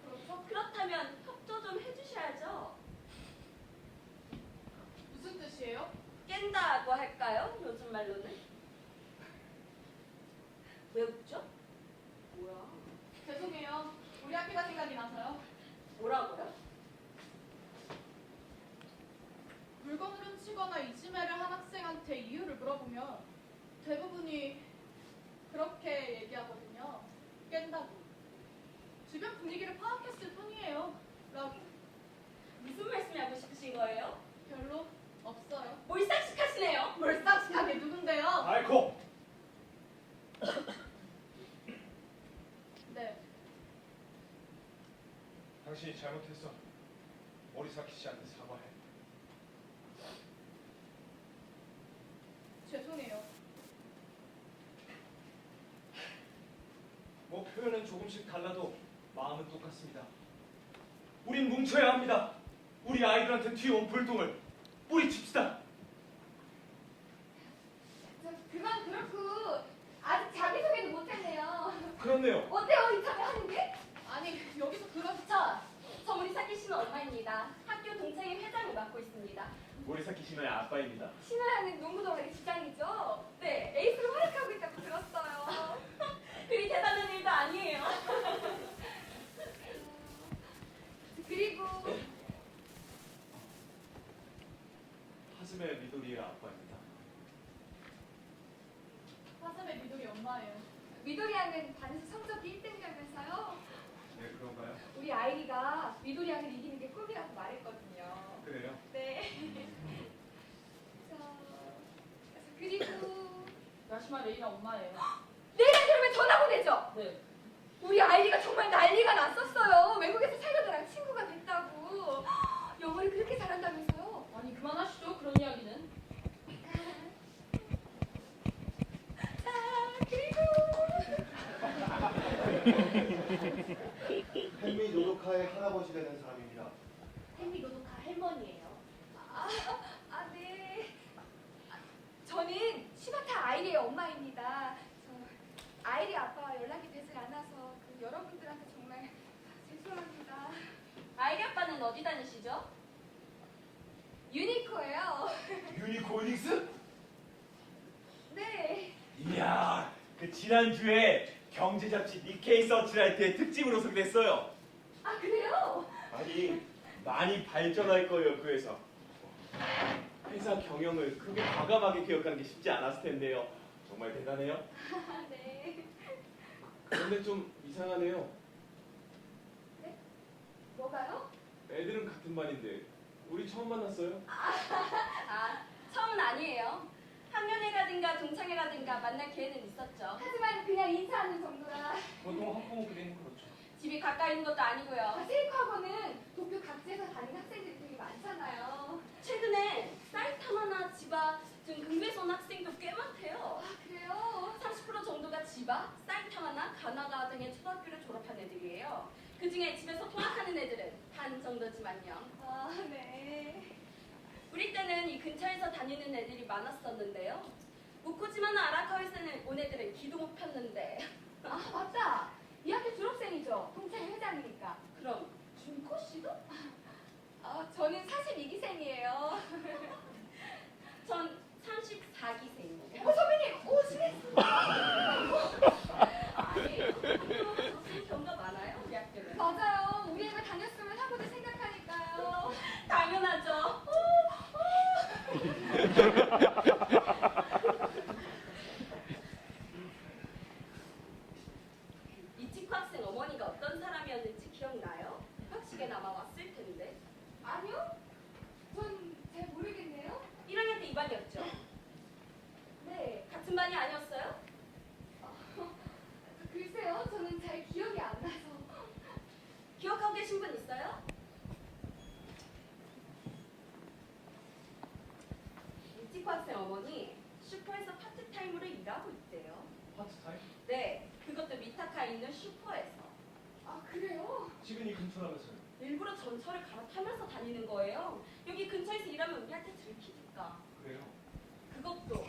E: 그렇죠?
H: 그렇다면 협조 좀 해주셔야죠.
E: 무슨 뜻이에요?
H: 깬다고 할까요? 요즘 말로는. 왜 웃죠? 뭐야?
E: 죄송해요. 우리 학교가 생각이 나서요.
H: 뭐라고요?
E: 물건을 훔치거나 이지매를 한 학생한테 이유를 물어보면 대부분이 그렇게 얘기하거든요. 깬다고. 주변 분위기를 파악했을 뿐이에요. 라고.
H: 무슨 말씀이 하고 싶으신 거예요?
E: 별로 없어요.
H: 몰상식하시네요.
E: 몰상식한 게 누군데요?
D: 아이코!
E: 네.
D: 당신이 잘못했어. 모리사키 씨한테 사과해.
E: 죄송해요.
D: 뭐 표현은 조금씩 달라도 마음은 똑같습니다. 우린 뭉쳐야 합니다. 우리 아이들한테 튀어온 불똥을 뿌리칩시다.
B: 그만 그렇고 아직 자기소개도 못했네요.
D: 그렇네요.
B: 어때요 인터뷰 하는 게?
E: 아니 여기서 그런
H: 저 모리사키 씨는 엄마입니다. 학교 동창회 회장을 맡고 있습니다.
F: 모리사키 신호의 아빠입니다.
B: 신호야는 농구 동아리 주장이죠? 네, 에이스로 활약하고 있다고 들었어요.
H: 그리 대단한 일도 아니에요.
B: 그리고
F: 하즈메 미도리의 아빠입니다.
E: 화삼의 미돌이 엄마예요.
B: 미도리 양은 반에서 성적이 1등이라면서요?
F: 네, 그런가요?
B: 우리 아이리가 미도리 양을 이기는 게 꿈이라고 말했거든요.
F: 그래요?
B: 네. 자, 그리고
C: 야시마 레이나 엄마예요.
B: 내가 그러면 전화 보내죠?
C: 네.
B: 우리 아이리가 정말 난리가 났었어요. 외국에서 살려더랑 친구가 됐다고. 영어를 그렇게 잘한다면서요.
C: 아니 그만하시죠 그런 이야기는.
B: 자, 그리고
G: 헨리 노도카의 할아버지 되는 사람입니다.
H: 헨리 노도카 할머니예요.
B: 네. 저는 시바타 아이리의 엄마입니다. 저 아이리 아빠와 연락이 되질 않아서 여러분들한테 정말 죄송합니다.
H: 아이리 아빠는 어디 다니시죠?
B: 유니코예요.
D: 유니콜릭스?
B: 네.
I: 이야, 그 지난주에 경제 잡지 니케이 서치라이트의 특집으로 소개됐어요.
B: 아, 그래요?
I: 아니, 많이 발전할 거예요, 그 회사. 회사 경영을 그렇게 과감하게 기억하는 게 쉽지 않았을 텐데요. 정말 대단해요.
B: 네.
D: 그런데 좀 이상하네요.
B: 뭐가요?
D: 애들은 같은 반인데 우리 처음 만났어요?
H: 아, 처음은 아니에요. 학년회 가든가 동창회 가든가 만날 기회는 있었죠.
B: 하지만 그냥 인사하는 정도라.
D: 보통 학부모끼리는 그렇죠.
H: 집이 가까이 있는 것도 아니고요.
B: 세이코학원은 도쿄 각지에서 다니는 학생들이 되게 많잖아요.
H: 최근에 사이타마나 지바 등 근교에서 온 학생도 꽤 많대요.
B: 아, 그래요?
H: 30% 정도가 지바, 사이타마나 가나가 등의 초등학교를 졸업한 애들이에요. 그 중에 집에서 통학하는 애들은 반 정도지만요.
B: 아, 네.
H: 우리 때는 이 근처에서 다니는 애들이 많았었는데요. 무코지마나 아라카와에서는 온 애들은 기도 못 폈는데.
B: 아, 맞다. 이 학교 졸업생이죠. 동창회 회장이니까.
H: 그럼 준코 씨도?
B: 저는 42기생이에요.
H: 전 34기생이에요.
B: 선배님, 오시겠습니다.
H: 아니에요. 학생 경우가 많아요, 우리 학교는.
B: 맞아요. 우리 애가 다녔으면 하고도 생각하니까요.
H: 당연하죠. 이치코 학생 어머니가 어떤 사람이었는지 기억나요? 입학식에 남아 왔을 텐데.
B: 아니요? 전 잘 모르겠네요.
H: 1학년 때 2반이었죠?
B: 네.
H: 같은 반이 아니었어요?
B: 글쎄요. 저는 잘 기억이 안 나서.
H: 기억하고 계신 분 있어요? 이치코 학생 어머니 슈퍼에서 파트타임으로 일하고 있대요.
D: 파트타임?
H: 네, 그것도 미타카에 있는 슈퍼에서.
B: 아, 그래요?
D: 집은 이 근처라면서요.
H: 일부러 전철을 갈아타면서 다니는 거예요. 여기 근처에서 일하면 우리한테 들키니까.
D: 그래요?
H: 그것도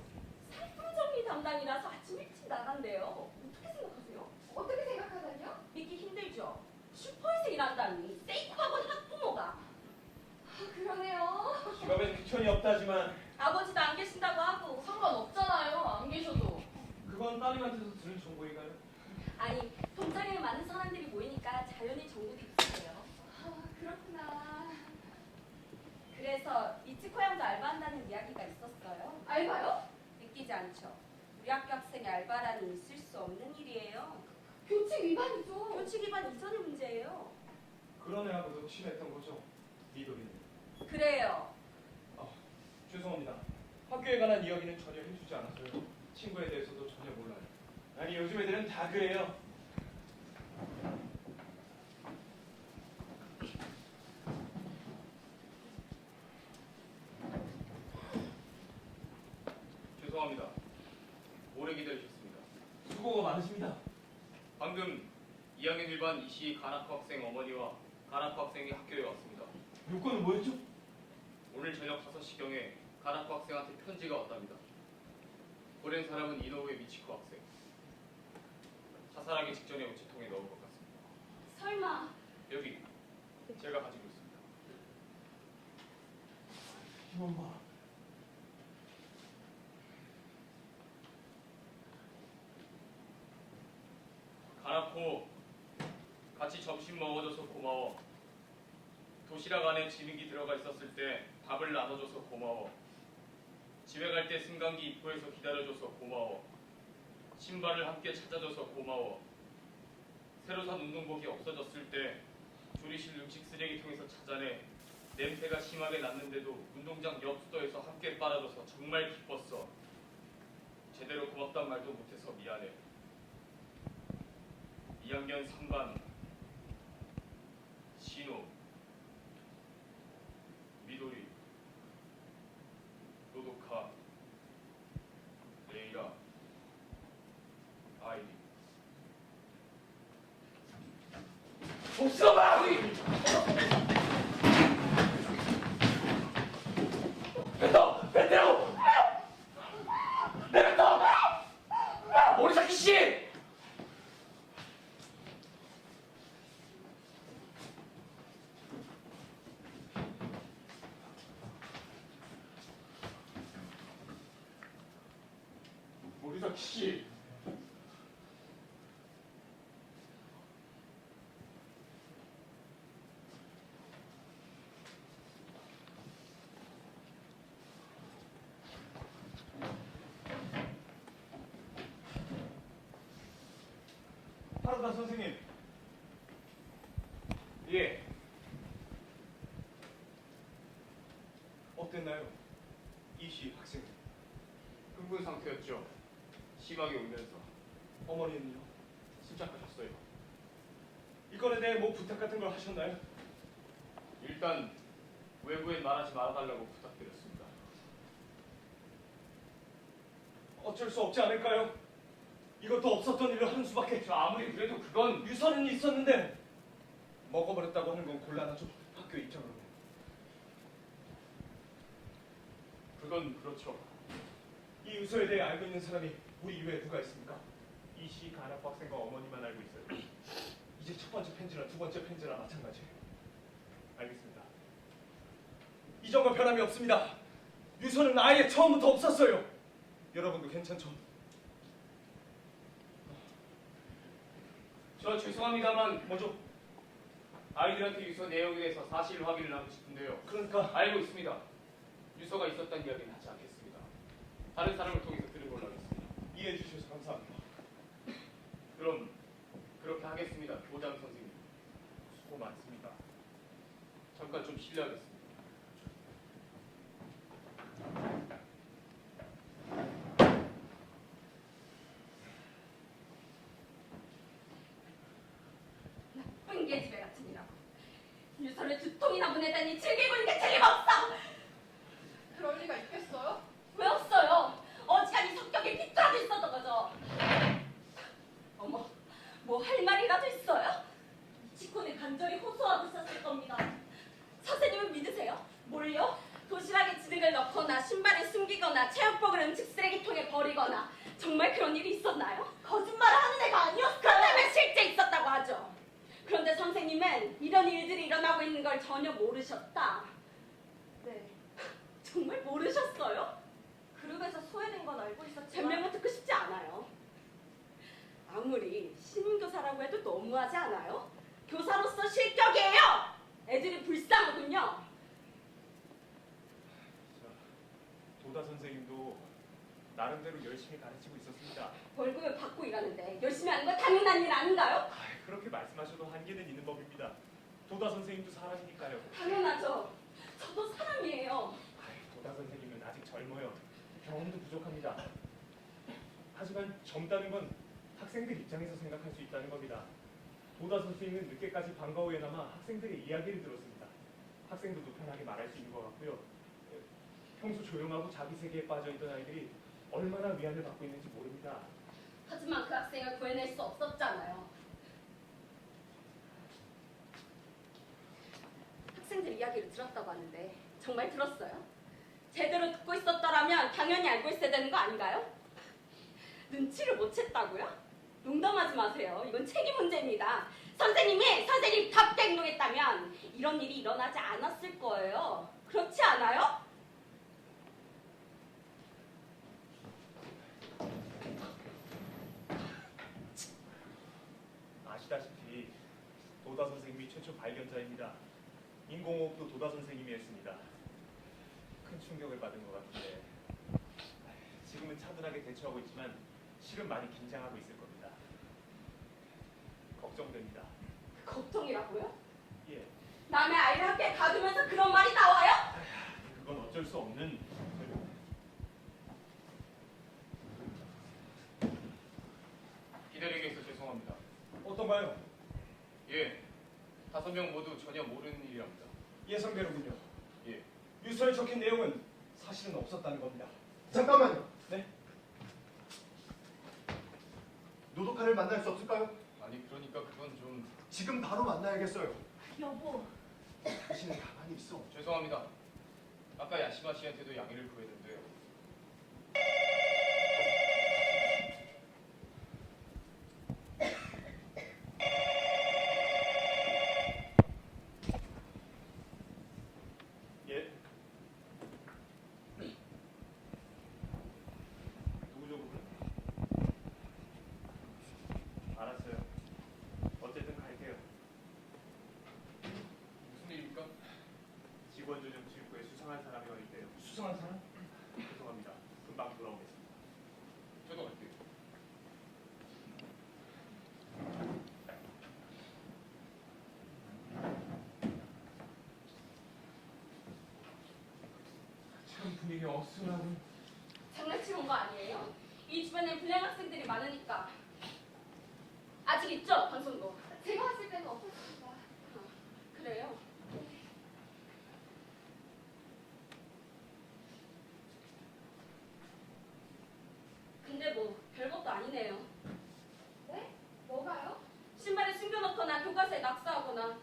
H: 상품 정리 담당이라서 아침 일찍 나간대요. 어떻게 생각하세요?
B: 어떻게 생각하다뇨?
H: 믿기 힘들죠? 슈퍼에서 일한다니 세이코학원 학부모가.
B: 그러네요.
I: 직업엔 귀천이 없다지만
H: 아버지도 안 계신다고 하고.
C: 상관없잖아요 안 계셔도.
D: 그건 따님한테서 들은 정보인가요?
H: 아니 동창회에 많은 사람들이 모이니까 자연히 정보도 있으세요.
B: 그렇구나.
H: 그래서 이치코 양도 알바한다는 이야기가 있었어요.
B: 알바요?
H: 믿기지 않죠? 우리 학교 학생의 알바라는 있을 수 없는 일이에요.
B: 교칙 위반이죠.
H: 교칙 위반 이전의 문제예요.
D: 그런 애하고도 친했던 거죠? 미도리는.
H: 그래요.
D: 죄송합니다. 학교에 관한 이야기는 전혀 해주지 않았어요. 친구에 대해서도 전혀 몰라요.
I: 아니 요즘 애들은 다 그래요.
A: 죄송합니다. 오래 기다리셨습니다.
I: 수고가 많으십니다.
A: 방금 2학년 1반 이시 가나코 학생 어머니와 가나코 학생이 학교에 왔습니다.
I: 요건은 뭐였죠?
A: 오늘 저녁 5시경에 가나코 학생한테 편지가 왔답니다. 보낸 사람은 이노우에 미치코 학생. 자살하기 직전에 우체통에 넣은 것 같습니다.
H: 설마
A: 여기 제가 가지고 있습니다.
I: 이건 봐.
A: 가나코 같이 점심 먹어줘서 고마워. 도시락 안에 진흙이 들어가 있었을 때 밥을 나눠줘서 고마워. 집에 갈 때 승강기 입구에서 기다려줘서 고마워. 신발을 함께 찾아줘서 고마워. 새로 산 운동복이 없어졌을 때 조리실 음식 쓰레기통에서 찾아내 냄새가 심하게 났는데도 운동장 옆 수도에서 함께 빨아줘서 정말 기뻤어. 제대로 고맙단 말도 못해서 미안해. 2학년 3반 신호, 미도리, 노도카, 레이라, 아이리.
D: 복서봐! 뱉어! 뱉으라고! 내뱉어! 모리사키 씨! 모리사키 씨!
F: 하루다 선생님.
A: 예,
F: 어땠나요? 이시 학생.
A: 흥분 상태였죠. 심하게 울면서.
F: 어머니는요? 침착하셨어요? 이 건에 대해 뭐 부탁 같은 걸 하셨나요?
A: 일단 외부엔 말하지 말아달라고 부탁드렸습니다.
F: 어쩔 수 없지 않을까요? 이것도 없었던 일을 하는 수밖에.
A: 저 아무리 그래도 그건
F: 유서는 있었는데 먹어버렸다고 하는 건 곤란하죠. 학교 입장으로는.
A: 그건 그렇죠.
F: 이 유서에 대해 알고 있는 사람이 우리 이외에 누가 있습니까? 이시 간학부 학생과 어머니만 알고 있어요.
D: 이제 첫 번째 편지나 두 번째 편지나 마찬가지예요.
F: 알겠습니다.
D: 이전과 변함이 없습니다. 유서는 아예 처음부터 없었어요. 여러분도 괜찮죠?
A: 저 죄송합니다만
D: 뭐죠?
A: 아이들한테 유서 내용에 대해서 사실 확인을 하고 싶은데요.
D: 그러니까
A: 알고 있습니다. 유서가 있었다는 이야기는 하지 않겠습니다. 다른 사람을 통해서 들은 걸로 하겠습니다.
D: 이해해 주셔서 감사합니다.
A: 그럼 그렇게 하겠습니다. 교장 선생님.
F: 수고 많습니다.
A: 잠깐 좀 실례하겠습니다.
H: 나쁜 계집애 같으니라고. 유서를 2통이나 보내다니 즐기고 있는 게 틀림없어.
E: 그럴 리가 있겠어요?
H: 왜 없어요? 어지간히 성격이 비뚤어져 있었던 거죠. 어머, 뭐 할 말이라도 있어요? 치코는 간절히 호소하고 있었을 겁니다. 선생님은 믿으세요? 뭘요? 도시락에 지능을 넣거나 신발에 숨기거나 체육복을 음식 쓰레기통에 버리거나 정말 그런 일이 있었나요? 거짓말을 하는 애가 아니었어요. 그렇다면 실제 있었다고 하죠. 그런데 선생님은 이런 일들이 일어나고 있는 걸 전혀 모르셨다.
E: 네.
H: 정말 모르셨어요?
E: 그룹에서 소외된 건 알고 있었지만
H: 변명은 듣고 싶지 않아요. 아무리 신임교사라고 해도 너무하지 않아요? 교사로서 실격이에요! 애들이 불쌍하군요.
F: 자, 도다 선생님도 나름대로 열심히 가르치고 있었습니다.
H: 월급을 받고 일하는데 열심히 하는 건 당연한 일 아닌가요?
F: 그렇게 말씀하셔도 한계는 있는 법입니다. 도다 선생님도 사람이니까요.
H: 당연하죠. 저도 사람이에요.
F: 도다 선생님은 아직 젊어요. 경험도 부족합니다. 하지만 젊다는 건 학생들 입장에서 생각할 수 있다는 겁니다. 도다 선생님은 늦게까지 방과 후에나마 학생들의 이야기를 들었습니다. 학생들도 편하게 말할 수 있는 것 같고요. 평소 조용하고 자기 세계에 빠져있던 아이들이 얼마나 위안을 받고 있는지 모릅니다.
H: 하지만 그 학생을 구해낼 수 없었잖아요. 학생들 이야기를 들었다고 하는데 정말 들었어요? 제대로 듣고 있었더라면 당연히 알고 있어야 되는 거 아닌가요? 눈치를 못 챘다고요? 농담하지 마세요. 이건 책임 문제입니다. 선생님이 선생님 답게 행동했다면 이런 일이 일어나지 않았을 거예요. 그렇지 않아요?
F: 아시다시피 도다 선생님이 최초 발견자입니다. 인공호흡도 도다 선생님이 했습니다. 큰 충격을 받은 것 같은데 지금은 차분하게 대처하고 있지만 실은 많이 긴장하고 있을 겁니다. 걱정됩니다.
H: 걱정이라고요?
F: 예,
H: 남의 아이를 학교에 가두면서 그런 말이 나와요?
F: 그건 어쩔 수 없는
A: 기다리게 해서 죄송합니다.
D: 어떤가요?
A: 예, 5명 모두 전혀 모르는 일이랍니다.
D: 예상대로군요.
A: 예,
D: 유서에 적힌 내용은 사실은 없었다는 겁니다.
G: 잠깐만요.
D: 네?
G: 노도카를 만날 수 없을까요?
A: 아니 그러니까 그건 좀
G: 지금 바로 만나야겠어요.
H: 여보,
G: 당신은 가만히 있어.
A: 죄송합니다. 아까 야시마 씨한테도 양해를 구했는데요.
F: 예. 누구죠 그분? 알았어요. 어쨌든 갈게요.
A: 무슨 일입니까?
F: 직원 조정 지휘부에 수상한 사람이 와 있대요.
D: 수상한 사람?
F: 죄송합니다. 금방 돌아오겠습니다.
A: 저도 갈게요.
D: 참 분위기 어수선하군.
H: 장난치는 거 아니에요? 이 주변에 불량 학생들이 많으니까. 아직 있죠, 방송도?
B: 제가 왔을 때는 없었습니다.
H: 그래요? 근데 뭐 별것도 아니네요.
B: 네? 뭐가요?
H: 신발에 숨겨놓거나 교과서에 낙서하거나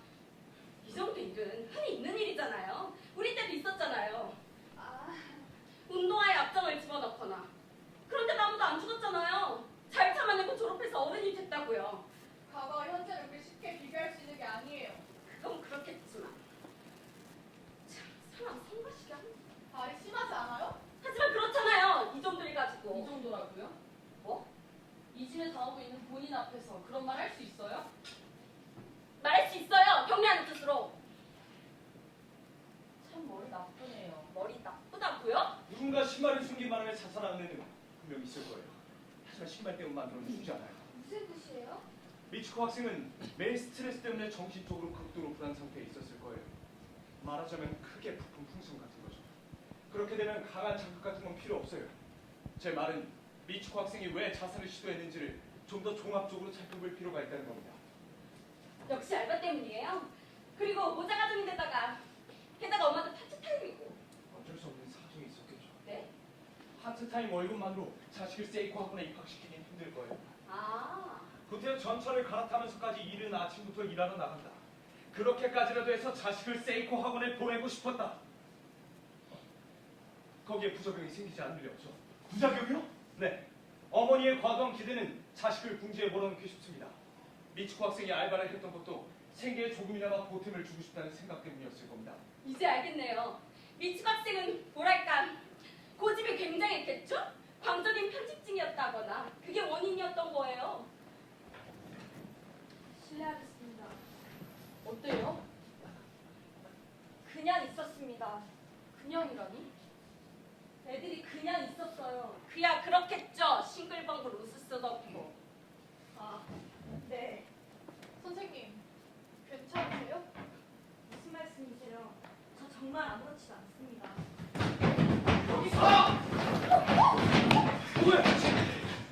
H: 이 정도 일은 흔히 있는 일이잖아요. 우리 때도 있었잖아요.
B: 아,
H: 운동화에 앞정을 집어넣거나. 그런데도 아무도 안 죽었잖아요. 잘 참아내고 졸업해서 어른이 됐다고요.
E: 과거와 현재를 그리 쉽게 비교할 수 있는 게 아니에요.
H: 그건 그렇겠지만 참 사람 성가시게 하는
E: 말이 심하지 않아요?
H: 하지만 그렇잖아요. 이 정도를 가지고.
C: 이 정도라고요?
H: 뭐?
C: 이 집에 당하고 있는 본인 앞에서 그런 말 할 수 있어요?
H: 말할 수 있어요. 경례하는 뜻으로.
C: 참 머리 나쁘네요.
H: 머리 나쁘다고요?
D: 누군가 신발을 숨긴 바람에 자살하는 애는 분명 있을 거예요. 하지만 신발 때문에 만들어는 죽지 않아요.
B: 무슨 뜻이에요?
D: 미츠코 학생은 매일 스트레스 때문에 정신적으로 극도로 불안 상태에 있었을 거예요. 말하자면 크게 부푼 풍선 같은 거죠. 그렇게 되면 강한 자극 같은 건 필요 없어요. 제 말은 미츠코 학생이 왜 자살을 시도했는지를 좀 더 종합적으로 살펴볼 필요가 있다는 겁니다.
H: 역시 알바 때문이에요. 그리고 모자 가정인데다가 게다가 엄마도 파트타임이고.
D: 어쩔 수 없는 사정이 있었겠죠.
H: 네?
D: 파트타임 월급만으로 자식을 세이코 학원에 입학시키긴 힘들 거예요.
H: 아,
D: 구태여 전철을 갈아타면서까지 이른 아침부터 일하러 나간다. 그렇게까지라도 해서 자식을 세이코 학원에 보내고 싶었다. 거기에 부작용이 생기지 않을 리 없죠. 부작용이요? 네. 어머니의 과도한 기대는 자식을 궁지에 몰아넣기 쉽습니다. 미츠코 학생이 알바를 했던 것도 생계에 조금이나마 보탬을 주고 싶다는 생각 때문이었을 겁니다.
H: 이제 알겠네요. 미츠 학생은 뭐랄까 고집이 굉장했겠죠? 광적인 편집증이었다거나 그게 원인이었던 거예요.
B: 실례하겠습니다.
C: 어때요?
H: 그냥 있었습니다.
C: 그냥이라니?
H: 애들이 그냥 있었어요. 그야 그렇겠죠. 싱글벙글 웃을 수도 없고.
B: 아, 네.
E: 선생님, 괜찮으세요?
H: 무슨 말씀이세요? 저 정말 아무렇지도 않습니다.
D: 누구야?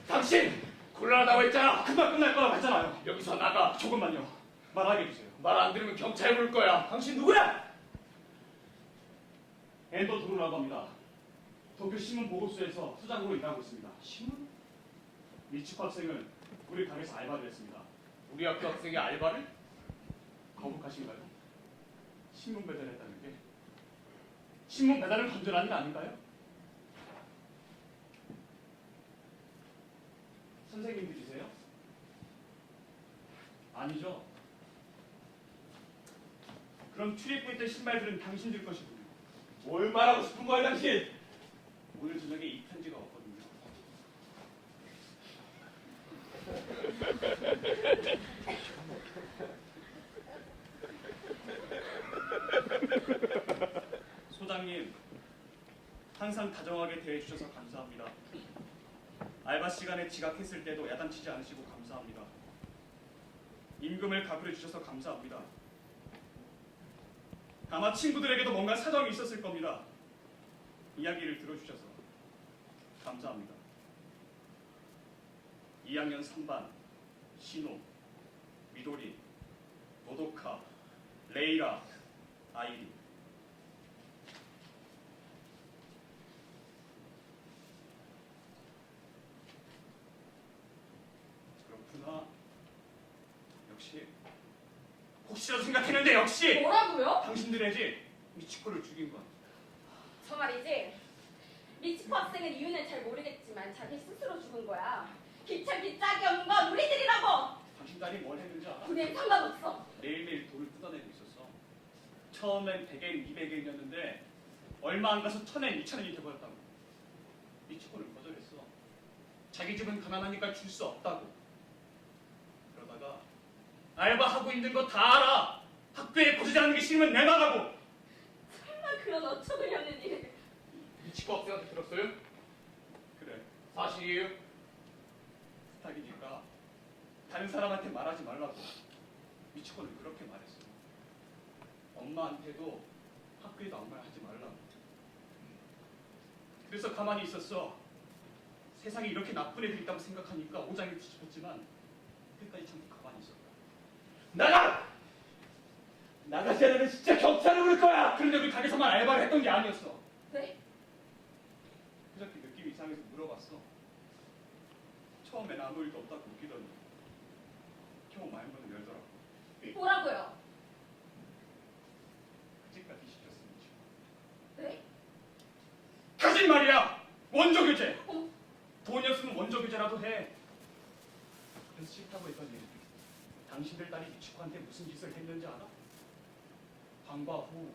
D: 당신!
F: 곤란하다고 했잖아.
D: 금방 끝날 거라고 했잖아요.
F: 여기서 나가.
D: 조금만요. 말하게 해주세요.
F: 말 안 들으면 경찰 부를 거야.
D: 당신 누구야? 엔더 도루라고 합니다. 도쿄 신문 보고서에서 수장으로 일하고 있습니다. 신문? 미츠코 학생은 우리 가게에서 알바를 했습니다.
A: 우리 학교 학생이 알바를?
D: 거북하신가요? 신문 배달했다는 게 신문 배달을 건전한 일 아닌가요? 선생님들이세요? 아니죠. 그럼 출입구에 있던 신발들은 당신들 것이군요.
F: 뭘 말하고 싶은 거야 당신?
D: 오늘 저녁에 이 편지가 왔거든요. 소장님, 항상 다정하게 대해주셔서 감사합니다. 알바 시간에 지각했을 때도 야단치지 않으시고 감사합니다. 임금을 갚으려 주셔서 감사합니다. 아마 친구들에게도 뭔가 사정이 있었을 겁니다. 이야기를 들어주셔서 감사합니다. 2학년 3반 신호 레이라, 아이린. 그렇구나. 역시 혹시라도 생각했는데 역시
C: 뭐라고요?
D: 당신들의지 미치코를 죽인 건.
H: 저 말이지. 미치코 학생은 이유는 잘 모르겠지만 자기 스스로 죽은 거야. 귀찮기 짝이 없는 건 우리들이라고.
D: 당신 딸이 뭘 했는지 알아?
H: 우리는 상관없어.
D: 매일매일 돌을 뜯어내고 있었어. 처음엔 100엔, 200엔이었는데 얼마 안 가서 1000엔, 2000엔이 돼버렸다고. 미치코는 거절했어. 자기 집은 가난하니까 줄 수 없다고. 그러다가 알바하고 있는 거 다 알아. 학교에 고시자는 게 싫으면 내놔라고.
H: 설마 그런 어처구니 없는 일을.
A: 미치코 학생한테 들었어요?
D: 그래.
A: 사실이에요?
D: 부탁이니까 다른 사람한테 말하지 말라고. 미치코는 그렇게 말했어. 엄마한테도 학교에도 아무 말 하지 말라고. 그래서 가만히 있었어. 세상에 이렇게 나쁜 애들 있다고 생각하니까 오장이 뒤집혔지만 끝까지 참고 가만히 있었다. 나가! 나가지 않으면 진짜 경찰을 부를 거야! 그런데 우리 가게에서만 알바를 했던 게 아니었어.
H: 네?
D: 그저께 느낌이 이상해서 물어봤어. 처음엔 아무 일도 없다고 웃기더니 겨우 마음문을 열더라고.
H: 뭐라고요?
D: 그집까지 시켰으니.
H: 네?
D: 거짓말이야! 원조 교제!
H: 어머.
D: 돈이 없으면 원조 교제라도 해. 그래서 싫다고 했더니 당신들 딸이 미치코한테 무슨 짓을 했는지 알아? 방과 후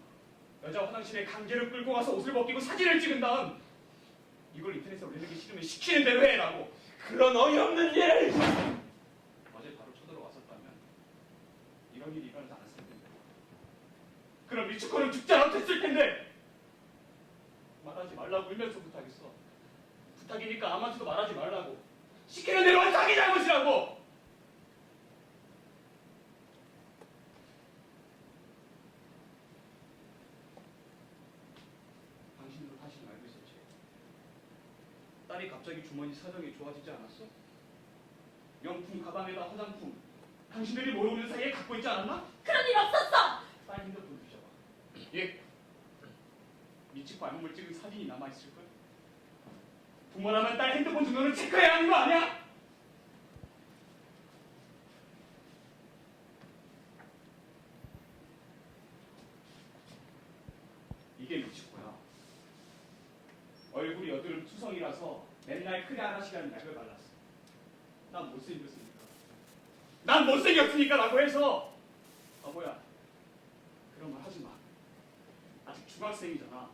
D: 여자 화장실에 강제로 끌고 가서 옷을 벗기고 사진을 찍은 다음 이걸 인터넷에 올리는 게 싫으면 시키는 대로 해라고.
I: 그런 어이없는 일을!
D: 어제 바로 쳐들어왔었다면 이런 일이 일어나지 않았을 텐데. 그럼 미치코는 죽지 않았을 텐데. 말하지 말라고 울면서 부탁했어. 부탁이니까 아무한테도 말하지 말라고. 시키는 대로 한 자기 잘못이라고. 당신도 사실 알고 있었지. 딸이 갑자기 주머니 사정이 좋아지지 않았어? 명품 가방에다 화장품 당신들이 모르는 사이에 갖고 있지 않았나?
H: 그런 일 없었어.
D: 딸 핸드폰 주셔봐. 예. 미치코 알몸을 찍은 사진이 남아있을걸? 부모라면 딸 핸드폰 등록을 체크해야 하는 거 아니야? 이게 미치코야. 얼굴이 여드름 투성이라서 맨날 크게 하나씩하는 약을 발랐어. 난 못생겼으니까. 난 못생겼으니까 라고 해서 바보야. 그런 말 하지 마. 아직 중학생이잖아.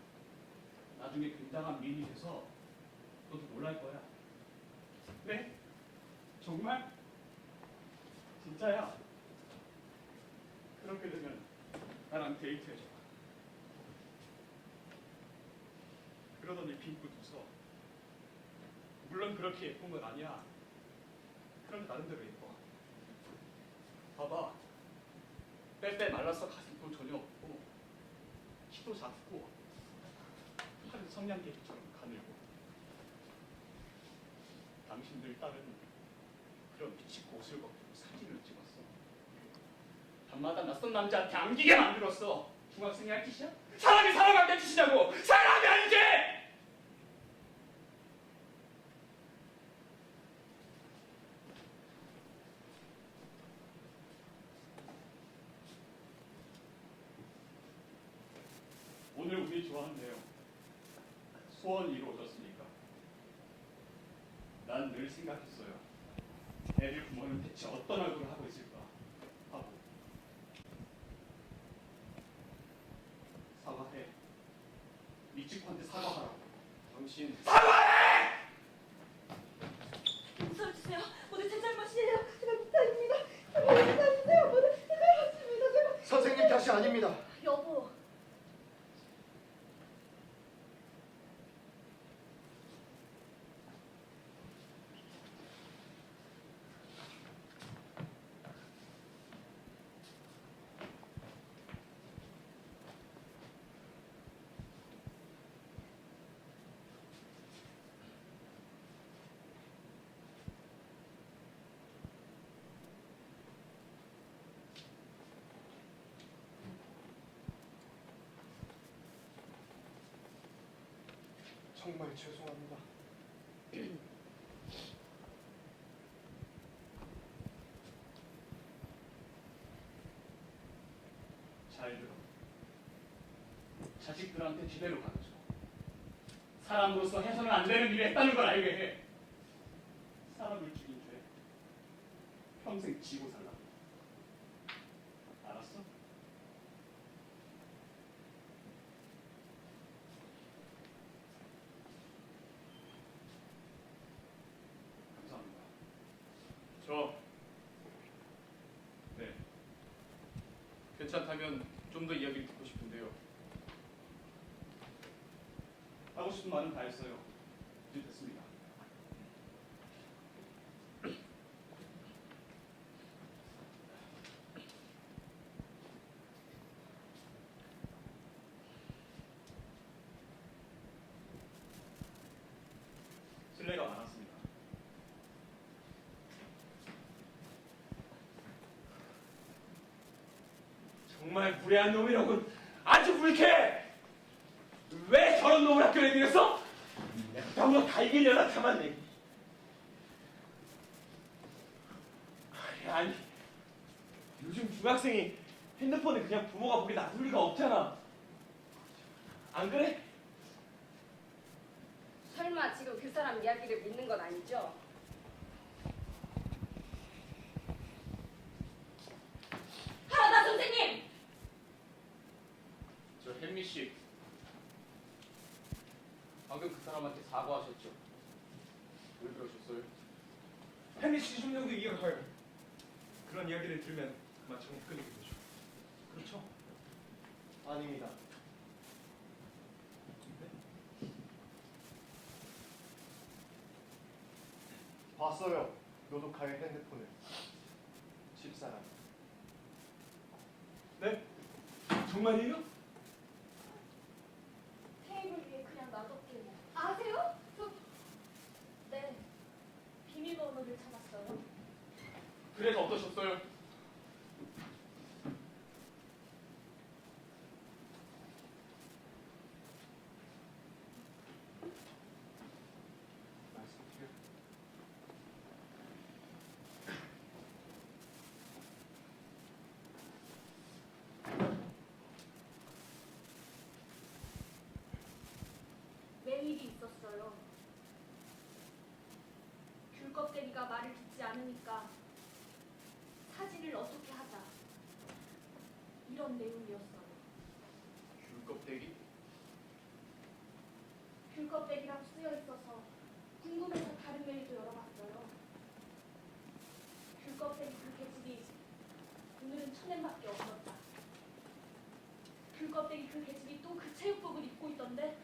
D: 나중에 굉장한 미인이 돼서 너도 놀랄 거야. 네? 정말? 진짜야. 그렇게 되면 나랑 데이트해줘. 그러더니 빙긋 웃어. 물론 그렇게 예쁜 건 아니야. 그럼 나름대로 예뻐. 봐봐. 빼빼 말라서 가슴도 전혀 없고 키도 작고 팔은 성냥개비처럼 가늘고. 당신들 딸은 그런 미치고 옷을 벗고 사진을 찍었어. 밤마다 낯선 남자한테 안기게 만들었어. 중학생이 할 짓이야? 사람이 사람한테 할 짓이냐고! 사람이 아니지! 오늘 운이 좋았네요. 소원이 이루어졌으니까. 난 늘 생각했어요. 애들 부모는 대체 어떤 얼굴을 하고 있을까 하고. 사과해. 미치코한테 사과하라고. 당신 사과해!
H: 용서해주세요. 모두 제 잘못이에요. 제가 부탁입니다. 제발 용서해주세요. 모두 제 잘못입니다. 제발.
G: 선생님 탓이 아닙니다.
H: 여보.
G: 정말 죄송합니다.
D: 잘 들어. 자식들한테 제대로 가르쳐. 사람으로서 해서는 안 되는 일을 했다는 걸 알게 해. 사람을 죽인 죄 평생 지고 살라. 알았어? 감사합니다.
A: 네. 괜찮다면 좀 더 이야기를 듣고 싶은데요.
D: 하고 싶은 말은 다 했어요. 이제 됐습니다. 신뢰가 많았습니다.
I: 정말 무례한 놈이라군. 아주 불쾌해. 왜 저런 놈을 학교에 들였어? 너무 갈기려나 참았네. 아니, 요즘 중학생이 핸드폰을 그냥 부모가 보게 놔둘 리가 없잖아. 안 그래?
H: 설마 지금 그 사람 이야기를 믿는 건 아니죠? 하라다 선생님!
A: 저 hen미 씨, 방금 그 사람한테 사과하셨죠? 왜 그러셨어요?
D: 헨리 씨 중령도 이해가 가요. 그런 이야기를 들으면 그만 정이 끌리게 되죠. 그렇죠?
G: 아닙니다. 봤어요. 노도카의 핸드폰을. 집사람.
D: 네? 정말이에요?
H: 테이블 위에 그냥 놔뒀길래.
B: 아세요?
H: 네, 비밀번호를 찾았어요.
A: 그래서 어떠셨어요?
D: 말씀드려.
H: 메일이 있었어요. 귤 껍데기가 말을 듣지 않으니까 사진을 어떻게 하자. 이런 내용이었어요.
A: 귤 껍데기?
H: 귤 껍데기랑 쓰여 있어서 궁금해서 다른 메일도 열어봤어요. 귤 껍데기 그 계집이 오늘은 1000엔밖에 없었다. 귤 껍데기 그 계집이 또 그 체육복을 입고 있던데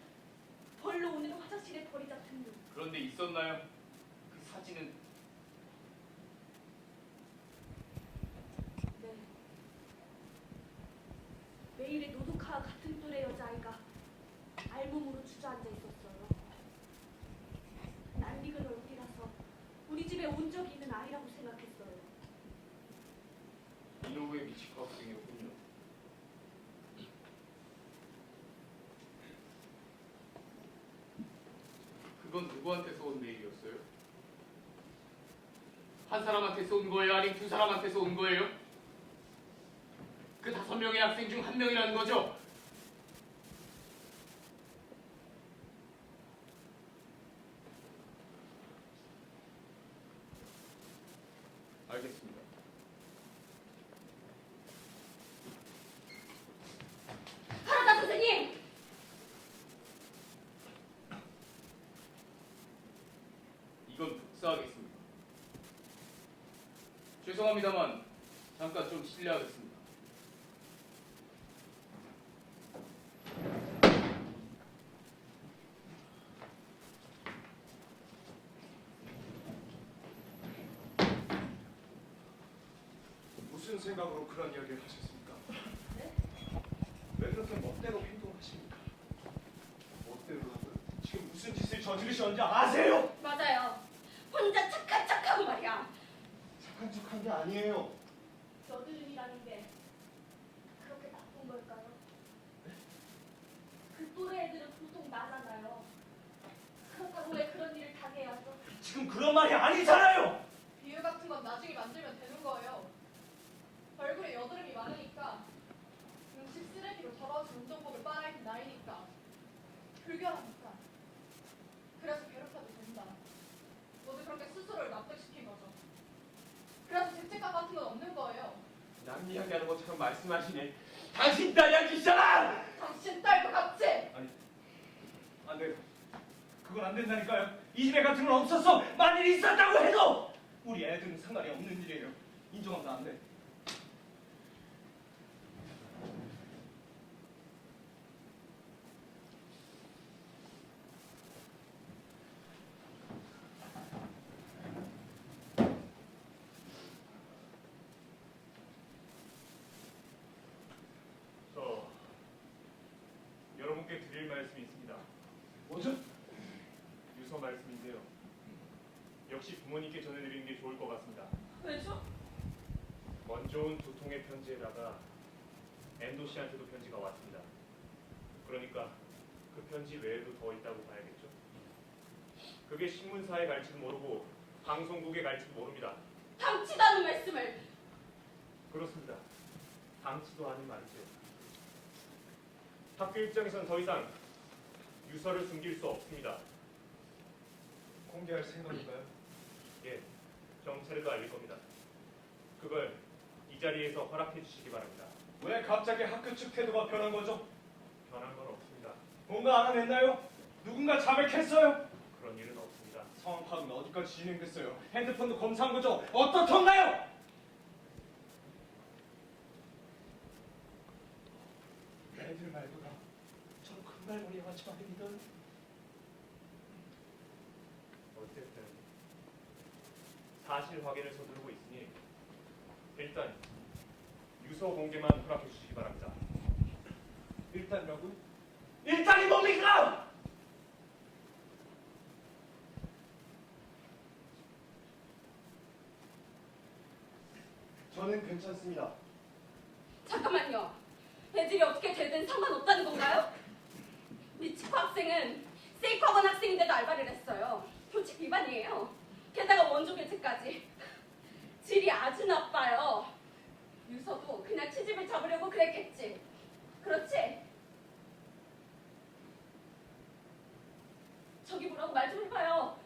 H: 벌로 오늘은 화장실에 버리자 등등.
A: 그런데 있었나요? 그 사진은
H: 네. 메일에 노도카와 같은 또래 여자아이가 알몸으로 주저앉아 있었어요. 낯익은 얼굴이라서 우리 집에 온 적이 있는 아이라고 생각했어요.
A: 이노우에 미치코 학생이었군요. 그건 누구한테서 온 메일이었어요? 한 사람한테서 온 거예요? 아니면 두 사람한테서 온 거예요? 그 5명의 학생 중 1명이라는 거죠? 알겠습니다.
H: 하라다 선생님!
A: 이건 복사하겠습니다. 죄송합니다만 잠깐 좀 실례하겠습니다.
D: 무슨 생각으로 그런 이야기를 하셨습니까?
H: 네?
D: 왜 그렇게 멋대로 행동하십니까? 멋대로 하고요? 지금 무슨 짓을 저지르셨는지 아세요?
H: 맞아요. 혼자 착한 척하고 말이야.
G: 착한 척한 게 아니에요.
H: 여드름이라는 게 그렇게 나쁜 걸까요? 그 또래 애들은 보통 나잖아요. 후에 그런 일을 당해야죠.
I: 지금 그런 말이 아니잖아요.
E: 비유 같은 건 나중에 만들면 되는 거예요. 얼굴에 여드름이 많으니까 음식 쓰레기로 더러워진 운동복을 빨아입은 나이니까 불결하니까 그래서 괴롭혀도 된다. 모두 그렇게 스스로를 납득시킨 거죠. 그래서 죄책감 같은 건 없는 거예요.
I: 남 이야기하는 것처럼 말씀하시네. 당신 딸이 한 짓이잖아.
E: 당신 딸도 같이!
D: 안 돼요. 그건 안 된다니까요. 이 집에 같은 건 없었어. 만일 있었다고 해도 우리 애들은 상관이 없는 일이에요. 인정하면 안 돼.
F: 저 여러분께 드릴 말씀이 있습니다.
D: 뭐죠?
F: 유서 말씀인데요. 역시 부모님께 전해드리는 게 좋을 것 같습니다.
H: 왜죠?
F: 먼저 온 두 통의 편지에다가 엔도 씨한테도 편지가 왔습니다. 그러니까 그 편지 외에도 더 있다고 봐야겠죠. 그게 신문사에 갈지도 모르고 방송국에 갈지도 모릅니다.
H: 당치다는 말씀을.
F: 그렇습니다. 당치도 않은 말이죠. 학교 입장에선 더 이상 유서를 숨길 수 없습니다.
D: 공개할 생각인가요?
F: 예, 경찰에도 알릴 겁니다. 그걸 이 자리에서 허락해 주시기 바랍니다.
D: 왜 갑자기 학교 측 태도가 변한 거죠?
F: 변한 건 없습니다.
D: 뭔가 알아냈나요? 누군가 자백했어요?
F: 그런 일은 없습니다.
D: 상황 파악은 어디까지 진행됐어요? 핸드폰도 검사한 거죠? 어떻던가요? 애들 말보다 저 금발머리에 맞지 말입니다.
F: 어쨌든 사실 확인을 서두르고 있으니 일단 유서 공개만 허락해 주시기 바랍니다.
D: 일단이라고요?
I: 일단이 뭡니까?
G: 저는 괜찮습니다.
H: 잠깐만요. 애들이 어떻게 되든 상관없다는 건가요? 미치코 학생은 세이커건 학생인데도 알바를 했어요. 교칙 위반이에요. 게다가 원조 교체까지. 질이 아주 나빠요. 유서도 그냥 취집을 잡으려고 그랬겠지. 그렇지? 저기 뭐라고 말 좀 해봐요.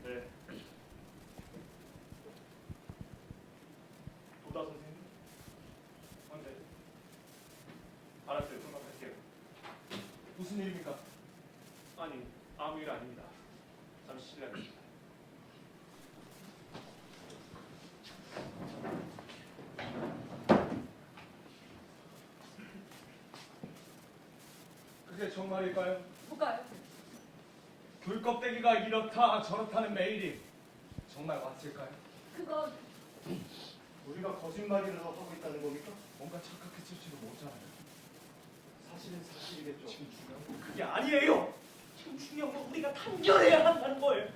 F: 네. 도다 선생님? 언제? 알았어요. 금방 갈게요.
D: 무슨 일입니까?
F: 아니, 아무 일 아닙니다. 잠시 실례하겠습니다.
D: 그게 정말일까요?
H: 뭐가요?
D: 귤 껍데기가 이렇다 저렇다는 메일이 정말 왔을까요?
H: 그건
G: 우리가 거짓말이라도 하고 있다는 겁니까?
D: 뭔가 착각했을지도 모르잖아요.
G: 사실은 사실이겠죠.
D: 지금 중요한 건 그게 아니에요. 지금 중요한 건 우리가 단결해야 한다는 거예요.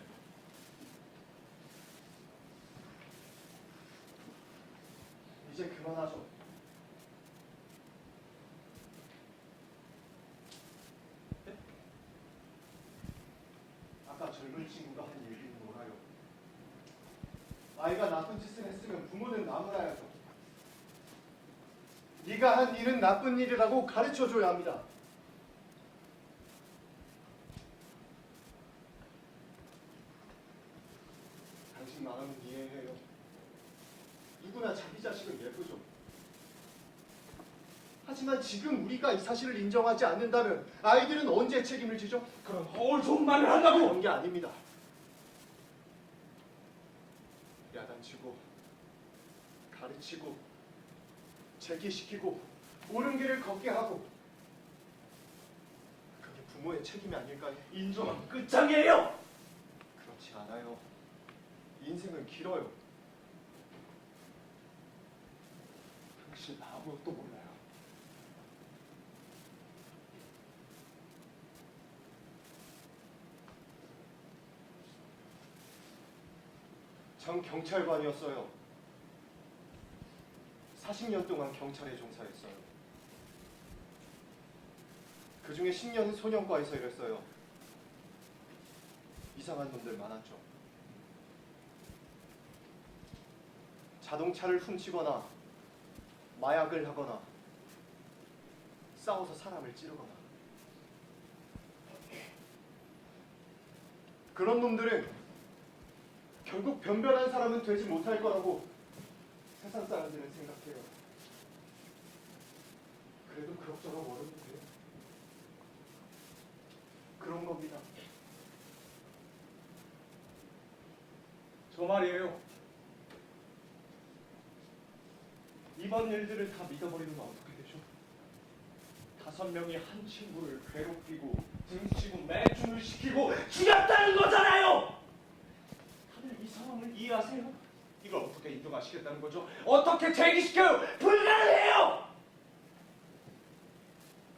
G: 이제 그만하죠. 네? 아까 젊은 친구가 한 얘기는 뭐라요? 아이가 나쁜 짓을 했으면 부모는 나무라야죠. 네가 한 일은 나쁜 일이라고 가르쳐줘야 합니다. 당신 마음은 이해해요. 누구나 자기 자식은 예쁘죠. 하지만 지금 우리가 이 사실을 인정하지 않는다면 아이들은 언제 책임을 지죠?
D: 그런 허울 좋은 말을 한다고.
G: 그런 게 아닙니다. 야단치고 가르치고 제기시키고 옳은 길을 걷게 하고 그게 부모의 책임이 아닐까요?
I: 인정하면 끝장이에요.
G: 그렇지 않아요. 인생은 길어요. 당신 아무것도 몰라요. 전 경찰관이었어요. 40년 동안 경찰에 종사했어요. 그 중에 10년은 소년과에서 일했어요. 이상한 놈들 많았죠. 자동차를 훔치거나 마약을 하거나 싸워서 사람을 찌르거나. 그런 놈들은 결국 변변한 사람은 되지 못할 거라고 세상 사람들은 생각해요. 그래도 그럭저럭 어려도 돼요. 그런 겁니다.
D: 저 말이에요. 이번 일들을 다 믿어버리면 어떻게 되죠? 5명이 한 친구를 괴롭히고 등치고 매춘을 시키고 죽였다는 거잖아요. 다들 이 상황을 이해하세요? 이걸 어떻게 인정하시겠다는 거죠? 어떻게 제기시켜요? 불가능해요.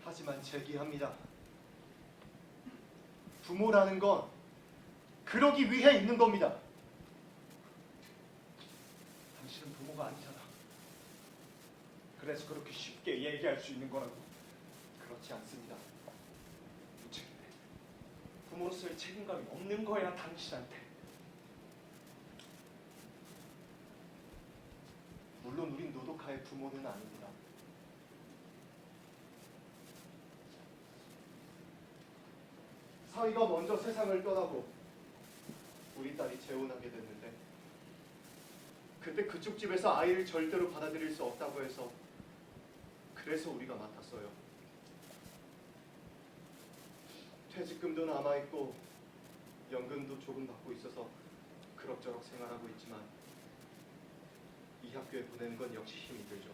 G: 하지만 제기합니다. 부모라는 건 그러기 위해 있는 겁니다.
D: 당신은 부모가 아니잖아. 그래서 그렇게 쉽게 얘기할 수 있는 거라고.
G: 그렇지 않습니다.
D: 무책임해. 부모로서의 책임감이 없는 거야, 당신한테.
G: 물론 우린 노도카의 부모는 아닙니다. 사위가 먼저 세상을 떠나고 우리 딸이 재혼하게 됐는데 그때 그쪽 집에서 아이를 절대로 받아들일 수 없다고 해서 그래서 우리가 맡았어요. 퇴직금도 남아있고 연금도 조금 받고 있어서 그럭저럭 생활하고 있지만 이 학교에 보내는 건 역시 힘이 들죠.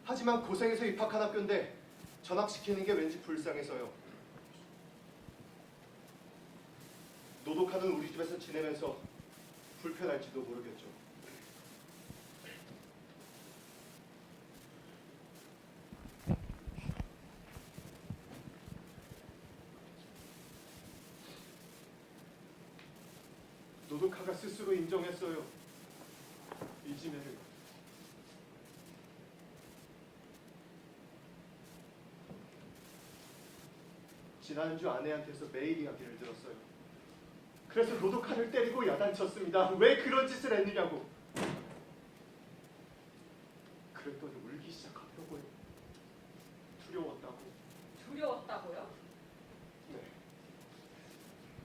G: 하지만 고생해서 입학한 학교인데 전학시키는 게 왠지 불쌍해서요. 노독하는 우리 집에서 지내면서 불편할지도 모르겠죠. 노독하가 스스로 인정했어요. 이지매를. 지난주 아내한테서 매일 이야기를 들었어요. 그래서 노독하를 때리고 야단쳤습니다. 왜 그런 짓을 했느냐고. 그랬더니 울기 시작하더라고요. 두려웠다고.
H: 두려웠다고요?
G: 네.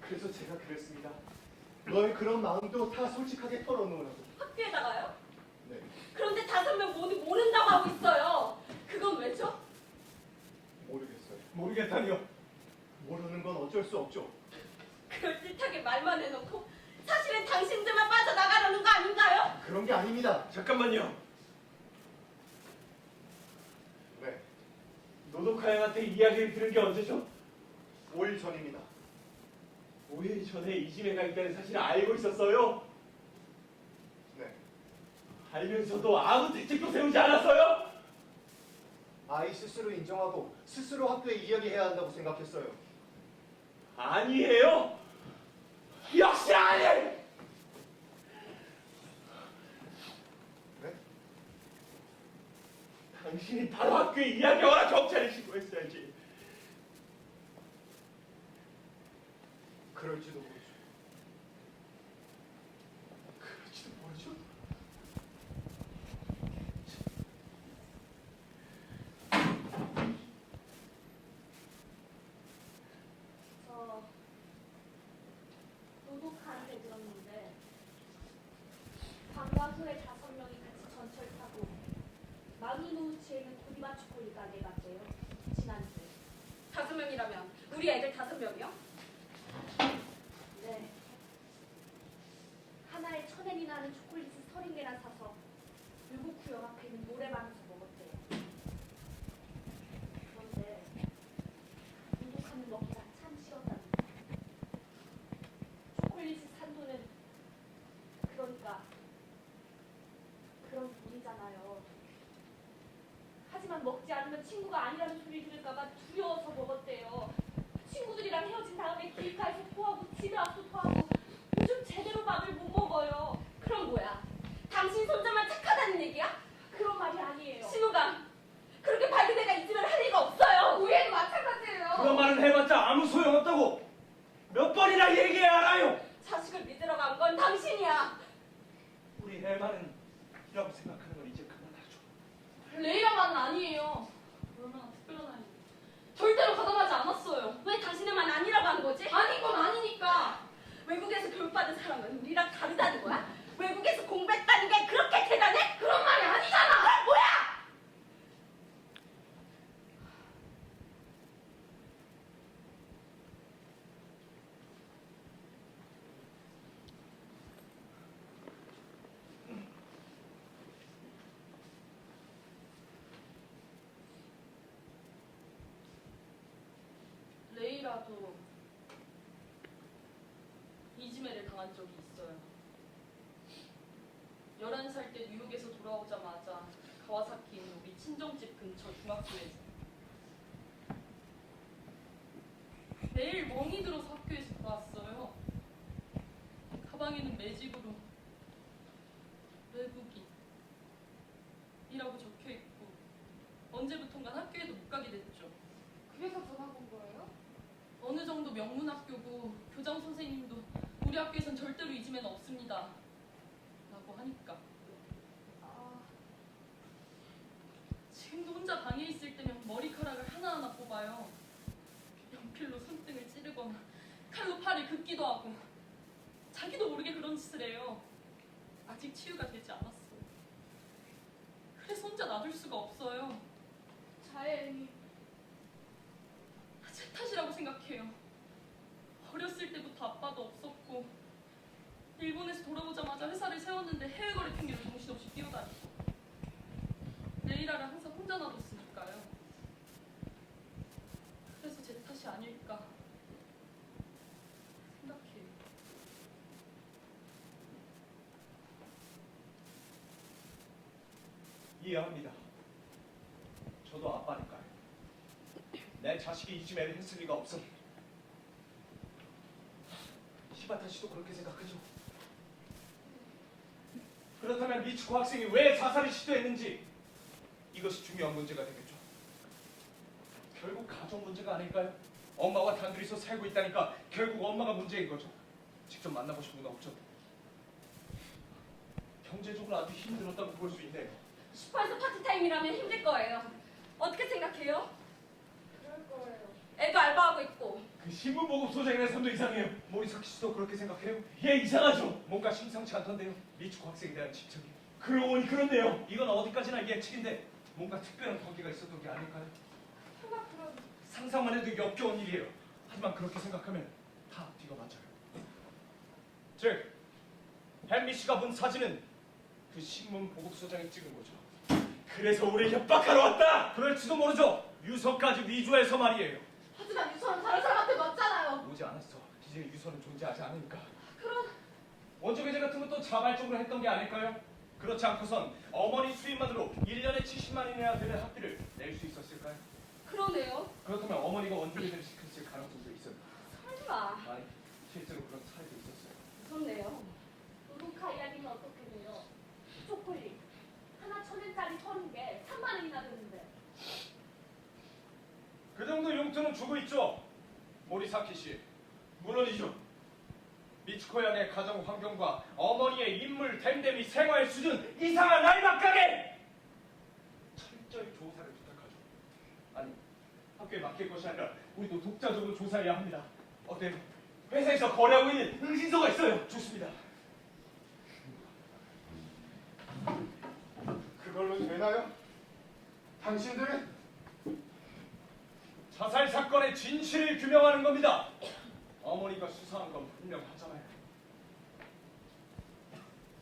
G: 그래서 제가 그랬습니다. 너의 그런 마음도 다 솔직하게 털어놓으라고.
H: 학교에다가요?
G: 네.
H: 그런데 5명 모두 모른다고 하고 있어요. 그건 왜죠?
G: 모르겠어요.
D: 모르겠다니요.
G: 모르는 건 어쩔 수 없죠.
H: 그럴듯하게 말만 해놓고 사실은 당신들만 빠져나가려는 거 아닌가요?
G: 그런 게 아닙니다.
D: 잠깐만요.
G: 네.
D: 노도카 양한테 이야기를 들은 게 언제죠?
G: 5일 전입니다.
D: 5일 전에 이지매가 있다는 사실을 알고 있었어요.
G: 네.
D: 알면서도 아무 대책도 세우지 않았어요.
G: 아이 스스로 인정하고 스스로 학교에 이야기해야 한다고 생각했어요.
D: 아니에요. 역시 아니.
G: 네?
D: 당신이 바로 학교에 이야기하거나 경찰에 신고했어야지.
G: 그럴지도 모르죠. 그럴지도 모르죠.
H: 저 노독한테 들었는데 방과 후에 5명이 같이 전철 타고 마누노우치에 있는 고디마초콜리 가게 갔대요. 지난주에. 5명이라면 우리 애들 5명이요? 네. 하나에 1,000엔이나 하는 초콜릿을 30개나 사서 울고쿠역 앞에 있는 노래방에서 먹었대요. 그런데 노독하는 먹기가 참 싫었답니다. 초콜릿을 산 돈은 그러니까 그런 돈이잖아요. 하지만 먹지 않으면 친구가 아니라는 소리 들을까봐 두려워서 먹었대요. 친구들이랑 헤어진 다음에 길가에서 토하고 집에 와서 토하고
C: 나도 이지매를 당한 적이 있어요. 11살 때 뉴욕에서 돌아오자마자 가와사키에 있는 우리 친정집 근처 중학교에서 매일 멍이 들어서 학교에서 돌아왔어요. 가방에는 매직으로 외국인이라고 적혀있고 언제부턴가 학교에도 못 가게 됐죠.
B: 그래서 전학 온 거예요?
C: 어느 정도 명문 학교고 교장 선생님도 우리 학교에선 절대로 이지매는 없습니다 라고 하니까
B: 아,
C: 지금도 혼자 방에 있을 때면 머리카락을 하나하나 뽑아요. 연필로 손등을 찌르거나 칼로 팔을 긋기도 하고 자기도 모르게 그런 짓을 해요. 아직 치유가 되지 않았어요. 그래서 혼자 놔둘 수가 없어요.
B: 자연이
C: 제 탓이라고 생각해요. 어렸을 때부터 아빠도 없었고 일본에서 돌아오자마자 회사를 세웠는데 해외 거래 핑계로 정신없이 뛰어다니고 내일아를 항상 혼자 놔뒀으니까요. 그래서 제 탓이 아닐까 생각해요.
I: 이해합니다. 저도 아빠니까요. 내 자식이 이지매를 했을 리가 없어. 시바타 씨도 그렇게 생각하죠? 그렇다면 미츠코 학생이 왜 자살을 시도했는지 이것이 중요한 문제가 되겠죠. 결국 가족 문제가 아닐까요? 엄마와 단둘이서 살고 있다니까 결국 엄마가 문제인 거죠. 직접 만나보신 분 없죠? 경제적으로 아주 힘들었다고 볼 수 있네요.
H: 슈퍼에서 파트타임이라면 힘들 거예요. 어떻게 생각해요?
B: 그럴 거예요.
H: 애도 알바하고 있고.
I: 그 신문 보급 소장이라는 사람도 이상해요. 모리사키 씨도 그렇게 생각해요? 예, 이상하죠. 뭔가 심상치 않던데요. 미츠코 학생에 대한 집착이. 그러고 보니 그렇네요. 이건 어디까지나 예측인데 뭔가 특별한 관계가 있었던 게 아닐까요?
B: 설마 그런
I: 상상만 해도 역겨운 일이에요. 하지만 그렇게 생각하면 다 앞뒤가 맞아요. 즉, 헨리 씨가 본 사진은 그 신문 보급 소장이 찍은 거죠. 그래서 우리 협박하러 왔다! 그럴지도 모르죠. 유서까지 위조해서 말이에요.
E: 하지만 유서는 다른 사람한테 맞잖아요.
I: 오지 않았어. 이제 유서는 존재하지 않으니까.
E: 그럼
I: 원조 계좌 같은 것도 자발적으로 했던 게 아닐까요? 그렇지 않고선 어머니 수입만으로 1년에 70만 원이나 되는 학비를 낼 수 있었을까요?
H: 그러네요.
I: 그렇다면 어머니가 원조 계좌를 시켰을 가능성도 있었나?
H: 설마.
I: 아니, 실제로 그런 사례도 있었어요.
H: 무섭네요. 노동카 이야기는 어떻게 돼요? 초콜릿. 하나 1,000엔짜리 30개 3만 원이나 드는데.
I: 그 정도 용돈은 주고 있죠. 모리사키 씨. 물론이죠. 미츠코 양의 가정 환경과 어머니의 인물 댐댐이 생활 수준 이상한 알박하게 철저히 조사를 부탁하죠. 아니, 학교에 맡길 것이 아니라 우리도 독자적으로 조사해야 합니다. 어때요? 회사에서 거래하고 있는 응신서가 있어요. 좋습니다.
G: 그걸로 되나요? 당신들은
I: 자살 사건의 진실을 규명하는 겁니다. 어머니가 수사한 건 분명하잖아요.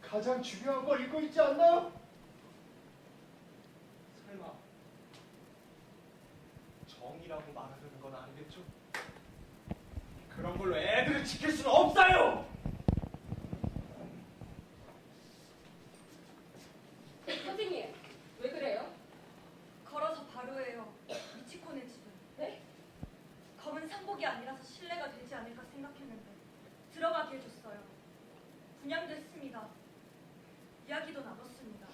G: 가장 중요한 걸 읽고 있지 않나요?
I: 설마 정이라고 말하는 건 아니겠죠? 그런 걸로 애들을 지킬 수는 없어요.
H: 선생님, 왜 그래요? 걸어서 바로예요. 미치코네 집은. 네? 검은 상복이 아니라서 신뢰가 되지 않을까 생각했는데 들어가게 해줬어요. 분양됐습니다. 이야기도 나눴습니다.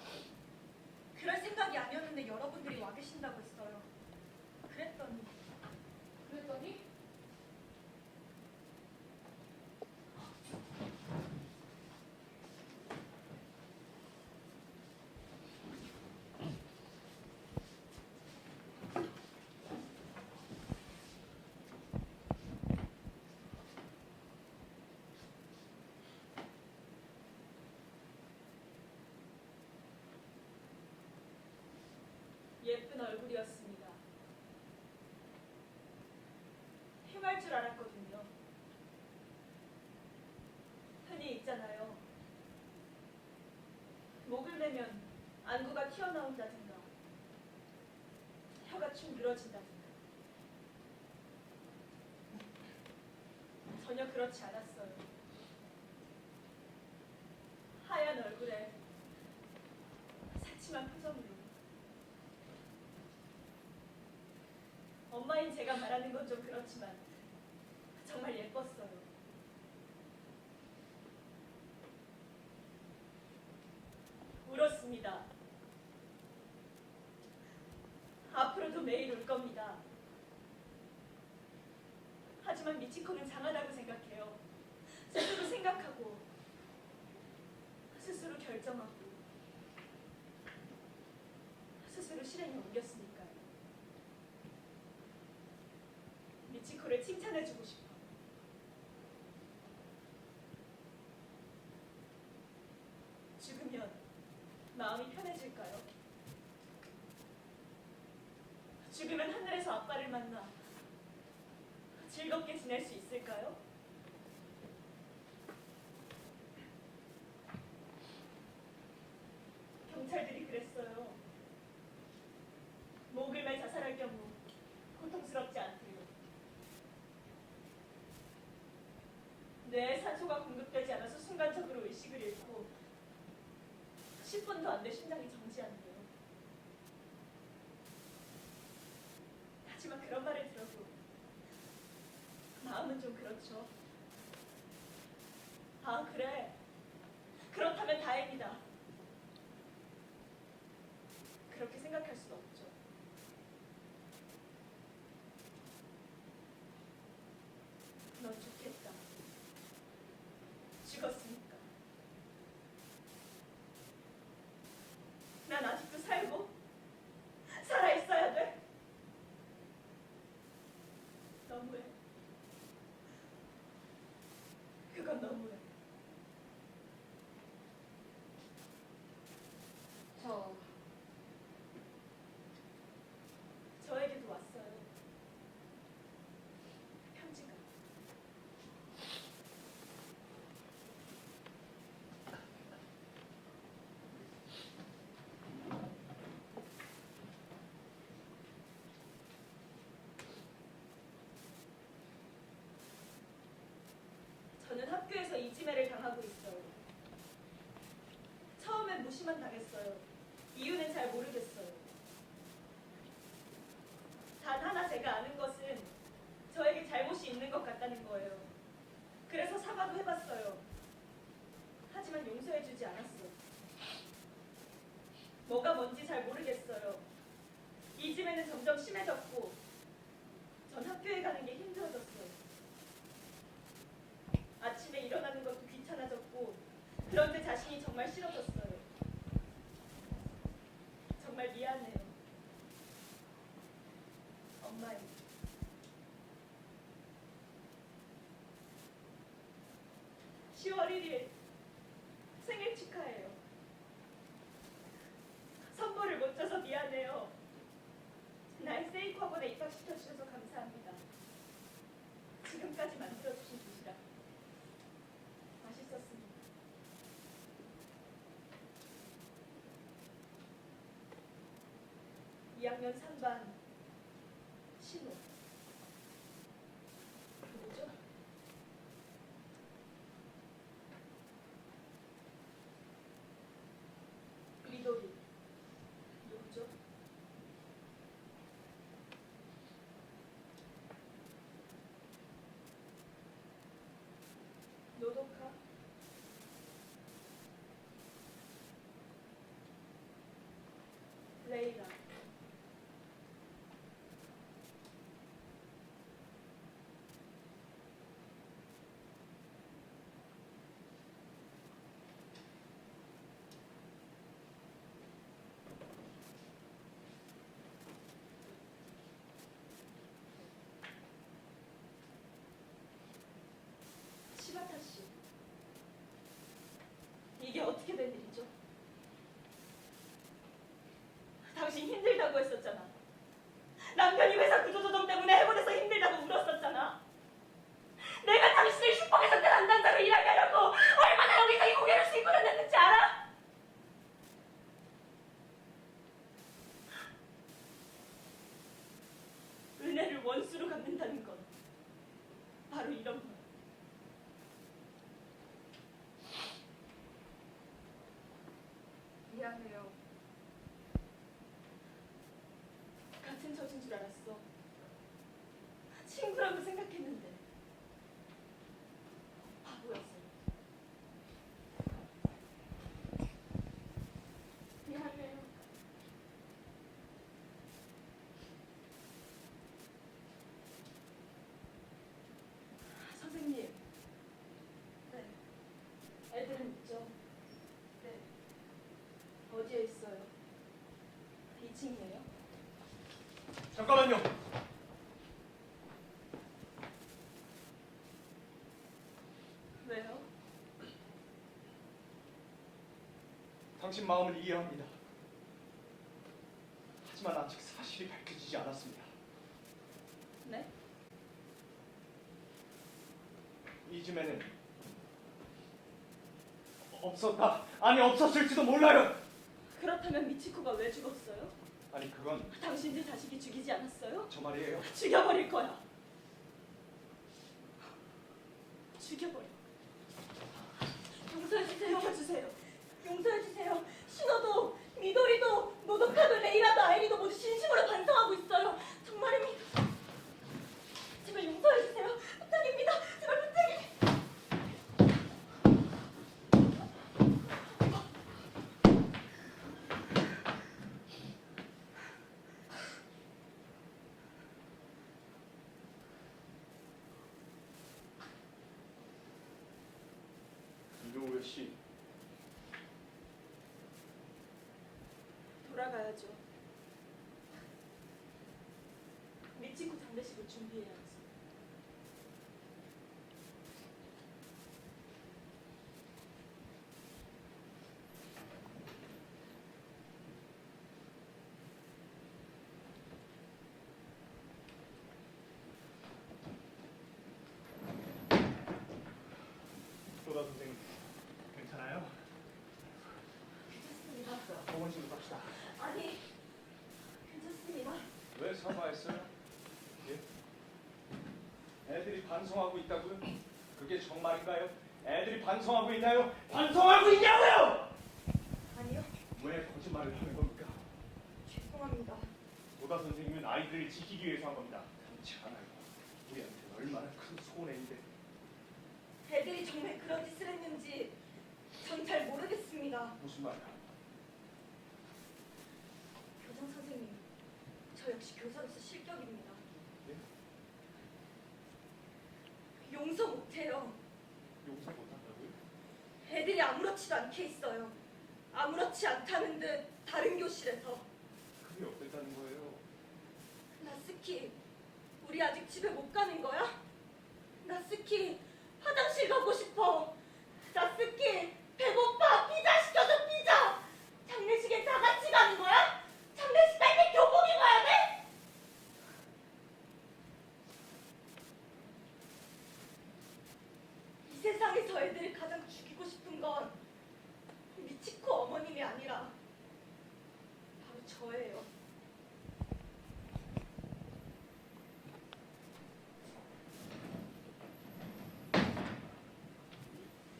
H: 그럴 생각이 아니었는데 여러분들이 와 계신다고 했어요. 그랬더니 예쁜 얼굴이었습니다. 흉할 줄 알았거든요. 흔히 있잖아요. 목을 매면 안구가 튀어나온다든가 혀가 축 늘어진다든가. 그렇지 않았어요. 하얀 얼굴에 새침한 표정으로 엄마인 제가 말하는 건 좀 그렇지만 정말 예뻤어요. 울었습니다. 앞으로도 매일 울 겁니다. 하지만 미치코는 장하다고 생각해요. 스스로 생각하고 스스로 결정하고 스스로 실행에 옮겼으니까요. 미치코를 칭찬해주고 싶어. 죽으면 마음이 편해질까요? 죽으면 하늘에서 아빠를 만나 즐겁게 지낼 수 있을까요? 경찰들이 그랬어요. 목을 매 자살할 경우 고통스럽지 않대요. 뇌에 산소가 공급되지 않아서 순간적으로 의식을 잃고 10분도 안 돼 심장이 정지한대요. 하지만 그런 말을 들어도 마음은 좀 그렇죠. 아, 그래. 그렇다면 다행이다. 그렇게 생각할 수는 없죠. 넌 좋겠다. 죽었으니까. 난 아직도 살고 살아있어야 돼. 너무해. 그건 너무해. 저에게도 왔어요. 편지가. 저는 학교에서 이지매를 당하고 있어요. 처음엔 무시만 당했어요. 이유는 잘 모르겠어요. 단 하나 제가 아는 것은 저에게 잘못이 있는 것 같다는 거예요. 그래서 사과도 해봤어요. 하지만 용서해주지 않았어요. 뭐가 뭔지 잘 모르겠어요. 이지매는 점점 심해졌고 전 학교에 가는 게 힘들어졌어요. 아침에 일어나는 것도 귀찮아졌고 그런 제 자신이 정말 싫어졌어요. 정말 미안해요. 엄마요. 10월 1일 생일 축하해요. 선물을 못 줘서 미안해요. 날 세이코 학원에 입학시켜주셔서 감사합니다. 지금까지 만들어주신 도시락 맛있었습니다. 2학년 3반 신호. 누구죠? 미도리. 누구죠? 노도카. 레이라. 시바타 씨. 이게 어떻게 된 일이죠? 당신 힘들다고 했었잖아. 남편이 회사 구조조정 때문에 해고돼서 힘들다고 울었었잖아. 내가 당신을 슈퍼에서 담당자로 일하게 하려고 얼마나 여기서 이 고개를 숙이고 다녔는지 알아? 은혜를 원수로 갚는다는 건 바로 이런 거야.
C: 미안해요. 같은 처진 줄 알았어. 친구라고 생각했는데 바보였어요. 미안해요. 선생님. 네. 애들은 있죠? 네. 어디에 있어요? 2층이에요?
I: 잠깐만요.
C: 왜요?
I: 당신 마음을 이해합니다. 하지만 아직 사실이 밝혀지지 않았습니다.
C: 네?
I: 이쯤에는 없었다. 아니 없었을지도 몰라요.
C: 그렇다면 미치코가 왜 죽었어요?
I: 아니 그건
C: 당신들 자식이 죽이지 않았어요?
I: 저 말이에요.
C: 죽여버릴 거야. 죽여버려. 용서해주세요. 용서해주세요. 용서해주세요. 신호도, 미도리도, 노도카도, 레이라도, 아이리도 모두 진심으로 반성하고 있어요. 정말입니다. 제발 용서해주세요. 부탁입니다. 제발 부탁해요.
I: 이노우에 씨,
C: 돌아가야죠. 미치코 장례식을 준비해야지.
F: 도다 선생님 괜찮아요?
C: 괜찮습니다.
F: 병원실로 갑시다.
C: 아니, 괜찮습니다.
I: 왜 사과했어요? 예? 애들이 반성하고 있다고요? 그게 정말인가요? 애들이 반성하고 있나요? 반성하고 있냐고요!
C: 아니요,
I: 왜 거짓말을 하는 겁니까?
C: 죄송합니다.
F: 도다 선생님은 아이들을 지키기 위해서 한 겁니다.
I: 그렇지 않아요. 우리한테 얼마나 큰 손해인데.
C: 애들이 정말 그런 짓을 했는지 전 잘 모르겠습니다.
I: 무슨 말이야?
C: 교장 선생님, 저 역시 교사로서 실격입니다.
I: 예?
C: 용서 못해요.
F: 용서 못한다고요?
C: 애들이 아무렇지도 않게 있어요. 아무렇지 않다는 듯 다른 교실에서.
F: 그게 어땠다는 거예요?
C: 나스키, 우리 아직 집에 못 가는 거야? 나스키, 화장실 가고 싶어. 나스키, 배고파. 피자 시켜줘, 피자. 장례식에 다 같이 가는 거야? 장례식 갈 때 교복 입어야 돼? 이 세상에서 애들을 가장 죽이고 싶은 건 미치코 어머님이 아니라 바로 저예요.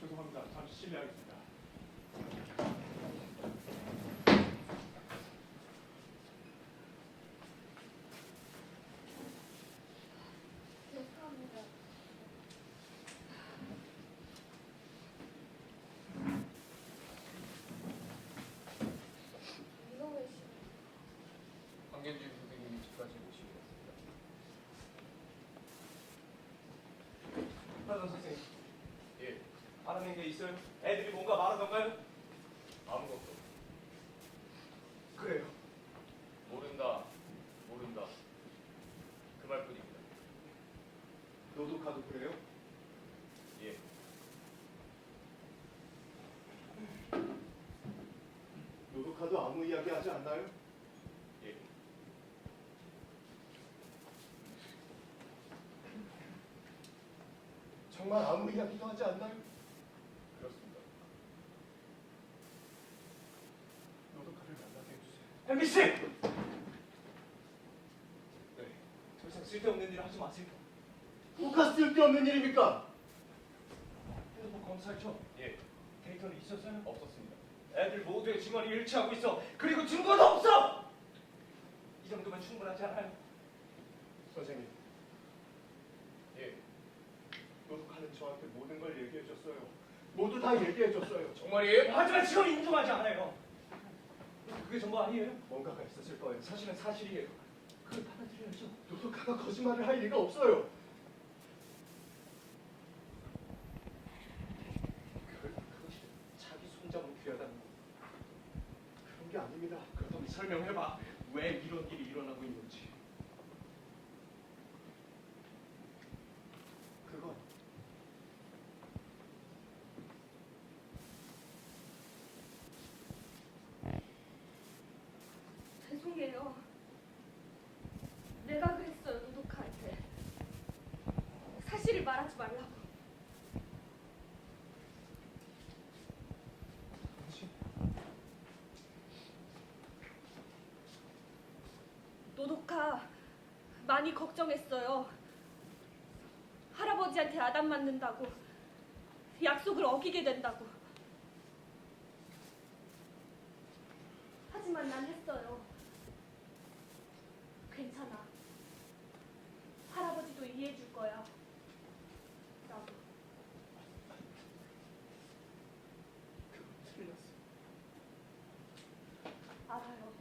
F: 죄송합니다. 잠시 실례하겠습니다.
B: 죄송합니다. 이노우에 씨.
A: 황gen준 선생님이 집까지 모시고 왔습니다.
I: 하던 선생님,
A: 예,
I: 알아낸 게 있어요? 애들이 뭔가 말하던가요?
A: 아무것도
I: 그래요.
A: 모른다, 모른다. 그 말뿐입니다.
G: 노도카도 그래요?
A: 예,
G: 노도카도 아무 이야기 하지 않나요?
A: 예.
G: 정말 아무 이야기도 하지 않나요?
A: 그렇습니다.
G: 노도카를 만나게 해주세요.
I: MBC! 네, 더 이상 쓸데없는 일 하지 마세요.
G: 뭐가 쓸데없는 일입니까?
I: 핸드폰 검사했죠?
A: 예,
I: 데이터는 있었어요?
A: 없었습니다.
I: 애들 모두의 증언이 일치하고 있어. 그리고 증거도 없어. 이 정도면 충분하지 않아요?
G: 선생님,
F: 예,
G: 노숙하는 저한테 모든 걸 얘기해줬어요. 모두 다 얘기해줬어요.
F: 정말이에요?
I: 하지만 직원이 인정하지 않아요. 그게 전부 아니에요?
G: 뭔가가 있었을 거예요.
I: 사실은 사실이에요. 그걸 받아들여야죠.
G: 노숙가가 거짓말을 할 리가 없어요.
I: 그것이 자기 손잡은 귀하다는 거.
G: 그런 게 아닙니다.
I: 그렇다면 설명해봐. 왜 이런 일이 일어나고 있는지.
G: 그건
B: 죄송해요. 내가 그랬어요, 노독카한테. 사실을 말하지 말라고. 노독카 많이 걱정했어요. 할아버지한테 아담 맞는다고, 약속을 어기게 된다고. 하지만 난 했어요. 괜찮아. 할아버지도 이해해 줄 거야. 나도.
G: 그건 틀렸어.
B: 알아요.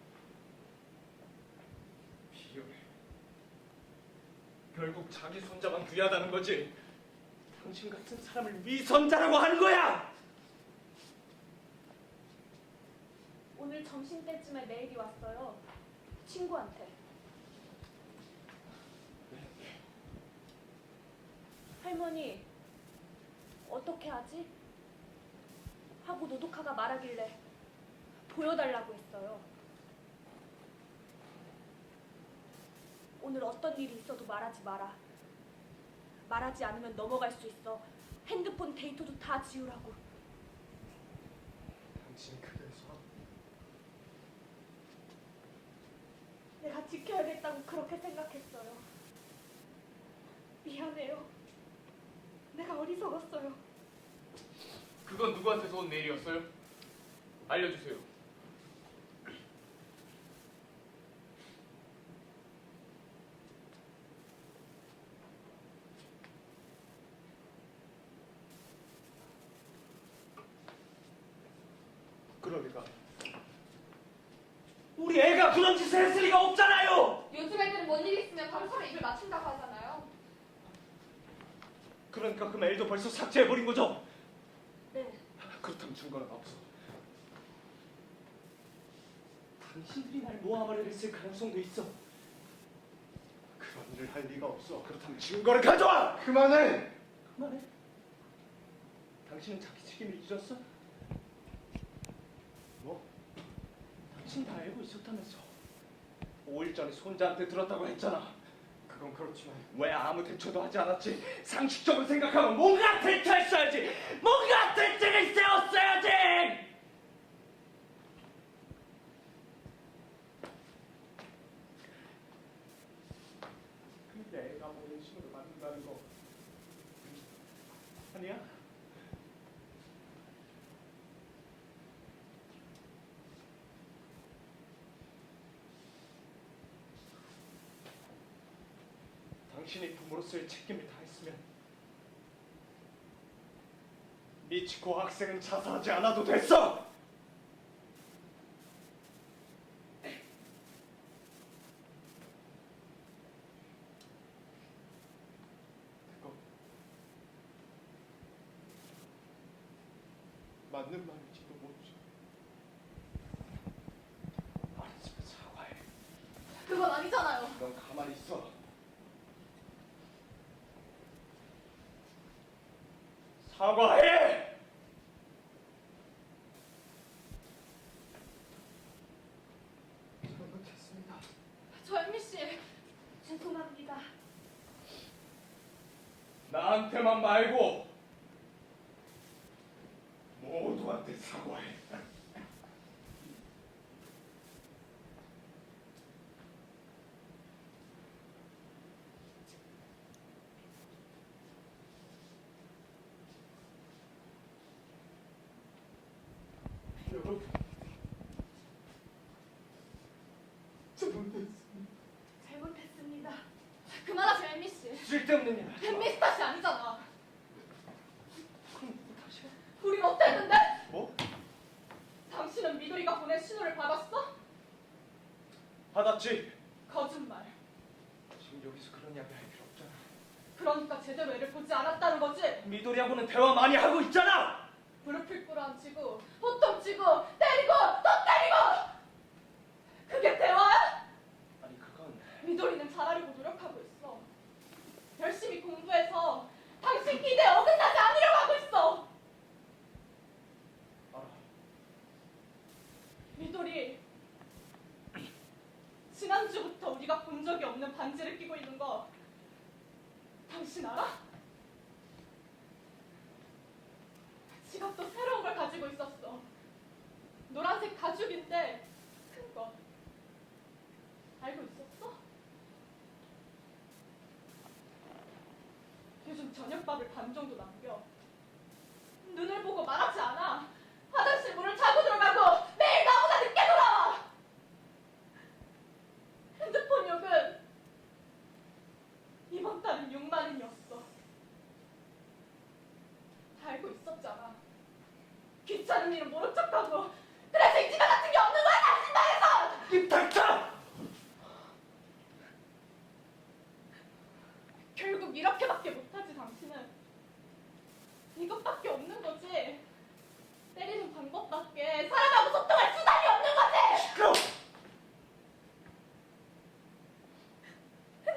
I: 비열해. 결국 자기 손자만 귀하다는 거지. 당신 같은 사람을 위선자라고 하는 거야.
B: 오늘 점심때쯤에 메일이 왔어요. 친구한테. 할머니, 어떻게 하지? 하고 노독카가 말하길래 보여달라고 했어요. 오늘 어떤 일이 있어도 말하지 마라. 말하지 않으면 넘어갈 수 있어. 핸드폰 데이터도 다 지우라고.
G: 당신 그래서
B: 내가 지켜야겠다고 그렇게 생각했어요. 미안해요. 내가 어리석었어요.
A: 그건 누구한테서 온 메일이었어요? 알려주세요.
I: 그러니까 우리 애가 그런 짓을 했을 리가 없잖아요.
B: 요즘 애들은 뭔 일 있으면 바로 서로 입을 맞춘다고 하잖아요.
I: 그러니까 그 메일도 벌써 삭제해버린 거죠?
B: 네.
I: 그렇다면 증거는 없어. 당신들이 날 모함을 했을 가능성도 있어.
G: 그런 일을 할 리가 없어.
I: 그렇다면 증거를 가져와!
G: 그만해!
I: 그만해. 당신은 자기 책임을 잊었어?
G: 뭐?
I: 당신 다 알고 있었다면서. 5일 전에 손자한테 들었다고 했잖아.
G: 그건 그렇지만
I: 왜 아무 대처도 하지 않았지? 상식적으로 생각하면 뭔가 대처했어야지. 뭔가 대책을 세웠어야지. 근데 애가 모든 식으로 만든다는 거 아니야? 당신이 부모로서의 책임을 다했으면 미치코 학생은 자살하지 않아도 됐어!
G: 그건 맞는 말일지도 모르죠.
I: 알았으면 사과해.
E: 그건 아니잖아요.
I: 넌 가만히 있어. 사과해!
G: 잘못했습니다.
E: 저 엠미 씨.
B: 죄송합니다.
I: 나한테만 말고 모두한테 사과해.
G: 여러분,
E: 잘못했습니다. 그만하세요, 엠미 씨.
I: 쓸데없는 일.
E: 엠미 탓이 아니잖아. 우리 못했는데?
G: 뭐?
E: 당신은 미도리가 보낸 신호를 받았어?
I: 받았지?
E: 거짓말.
I: 지금 여기서 그런 이야기 할 필요 없잖아.
E: 그러니까 제대로 애를 보지 않았다는 거지?
I: 미도리하고는 대화 많이 하고 있잖아.
E: 무릎을 꿇어앉히고 호통치고 때리고 또 때리고 그게 대화야?
I: 아니 그건
E: 미도리는 잘하려고 노력하고 있어. 열심히 공부해서 당신 기대에 어긋나지 않으려고 하고 있어.
I: 알아.
E: 미도리, 지난주부터 우리가 본 적이 없는 반지를 끼고 있는 거 당신 알아? 지갑도 새로운 걸 가지고 있었어. 노란색 가죽인데 큰 거. 알고 있었어? 요즘 저녁밥을 반 정도 남겨. 눈을 보고 말하지 않아. 화장실 문을 차고 들어가고 매일 나보다 늦게 돌아와. 핸드폰 욕은 이번 달은 6만 원이었어. 다 알고 있었잖아. 귀찮은 일은 모른 척하고 그래서 이 집에 같은 게 없는 거야 당신 방에서.
I: 입 닥쳐!
E: 결국 이렇게밖에 못하지 당신은. 이것밖에 없는 거지. 때리는 방법밖에 사람하고 소통할 수단이 없는 거지.
I: 시끄러워!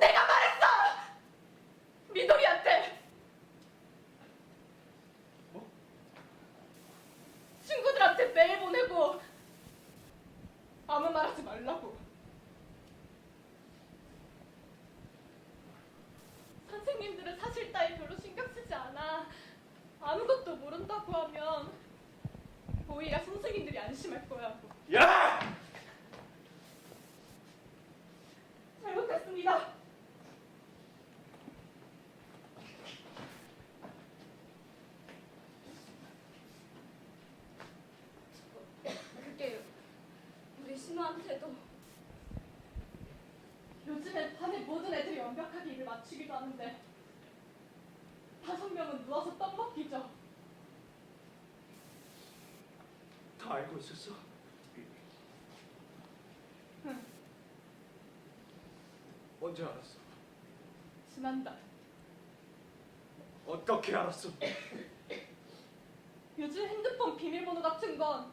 E: 내가 말했어. 미도리한테.
I: 뭐?
E: 친구들한테 메일 보내고 아무 말 하지 말라고. 선생님들은 사실 따위 별로 신경 쓰지 않아. 아무것도 모른다고 하면 오히려 선생님들이 안심할 거야.
I: 야!
E: 잘못했습니다.
H: 그게 우리 신우한테도
E: 요즘엔 반의 모든 애들이 완벽하게 일을 맞추기도 하는데 5명은 누워서 떡 먹기죠.
I: 다 알고 있었어?
E: 응.
I: 언제 알았어?
E: 지난달.
I: 어떻게 알았어?
E: 요즘 핸드폰 비밀번호 같은 건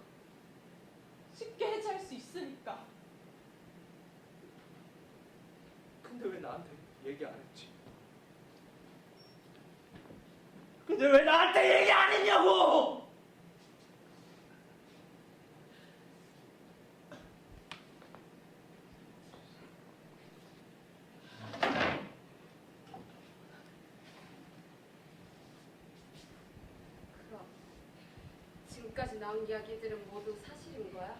E: 쉽게 해제할 수 있으니까.
I: 근데 왜 나한테 얘기 안 했지? 근데 왜 나한테 얘기 안 했냐고!
H: 그럼 지금까지 나온 이야기들은 모두 사실인 거야?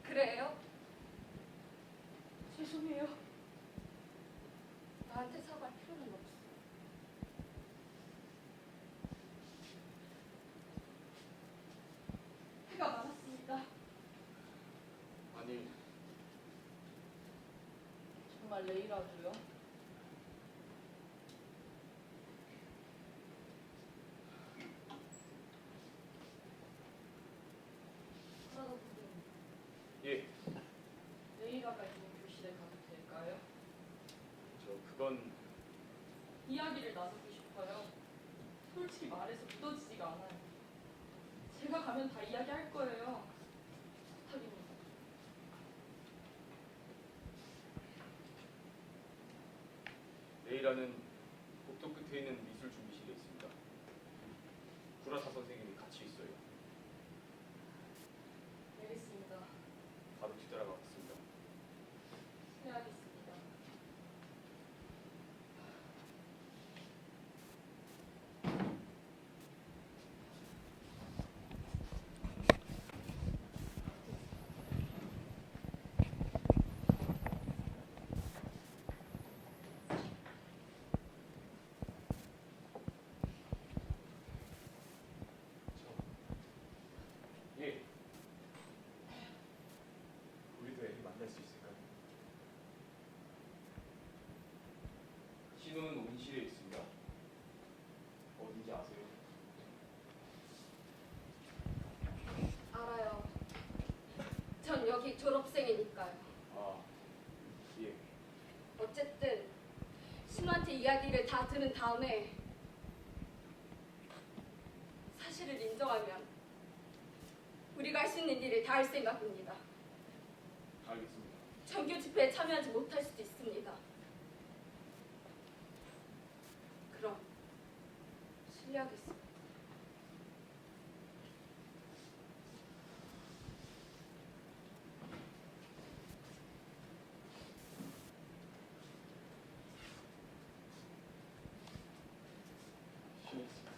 H: 그래요?
E: 죄송해요.
H: 나한테 사과할 필요는 없어.
E: 해가 많았습니다.
A: 아니,
E: 정말 레이라도요?
A: 예,
C: 레이라가 있는 교실에 가도 될까요?
A: 그건
C: 이야기를 나누고 싶어요. 솔직히 말해서 믿어지지가 않아요. 제가 가면 다 이야기할 거예요. 부탁입니다.
A: 레이라는 복도 끝에 있는 미술 준비실에 있습니다. 구라사 선생님이 같이 있어요.
C: 알겠습니다.
A: 바로 뒤따라가 봤습니다.
C: 해야겠습니다.
H: 여기 졸업생이니까요.
A: 아, 예.
H: 어쨌든 신우한테 이야기를 다 들은 다음에 사실을 인정하면 우리가 할 수 있는 일을 다 할 생각입니다.
A: 알겠습니다.
H: 정규 집회에 참여하지 못할 수도 있습니다. 그럼 실례하겠습니다.
A: 실례했습니다.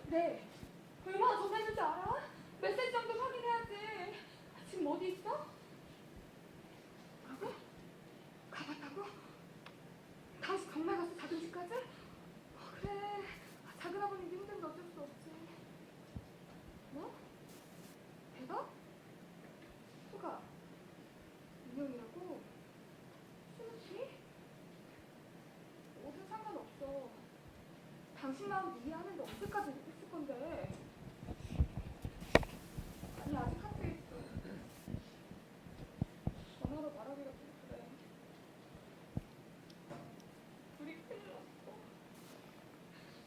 B: 네. 얼마나 전화했는지 알아? 메시지 정도 확인해야지. 지금 어디 있어? 뭐라고? 가봤다고? 당신 정말 갔어? 작은 집까지? 그래. 작은 아버님도 힘든데 어쩔 수 없지. 뭐? 대박? 수가 인형이라고? 수능씨? 뭐든 상관없어. 당신 마음 이해하는데 언제까지 이렇게 있을 건데? 아니 아직 학교에 있어. 전화로 말하기가 좀 그래. 우리 큰일 났어.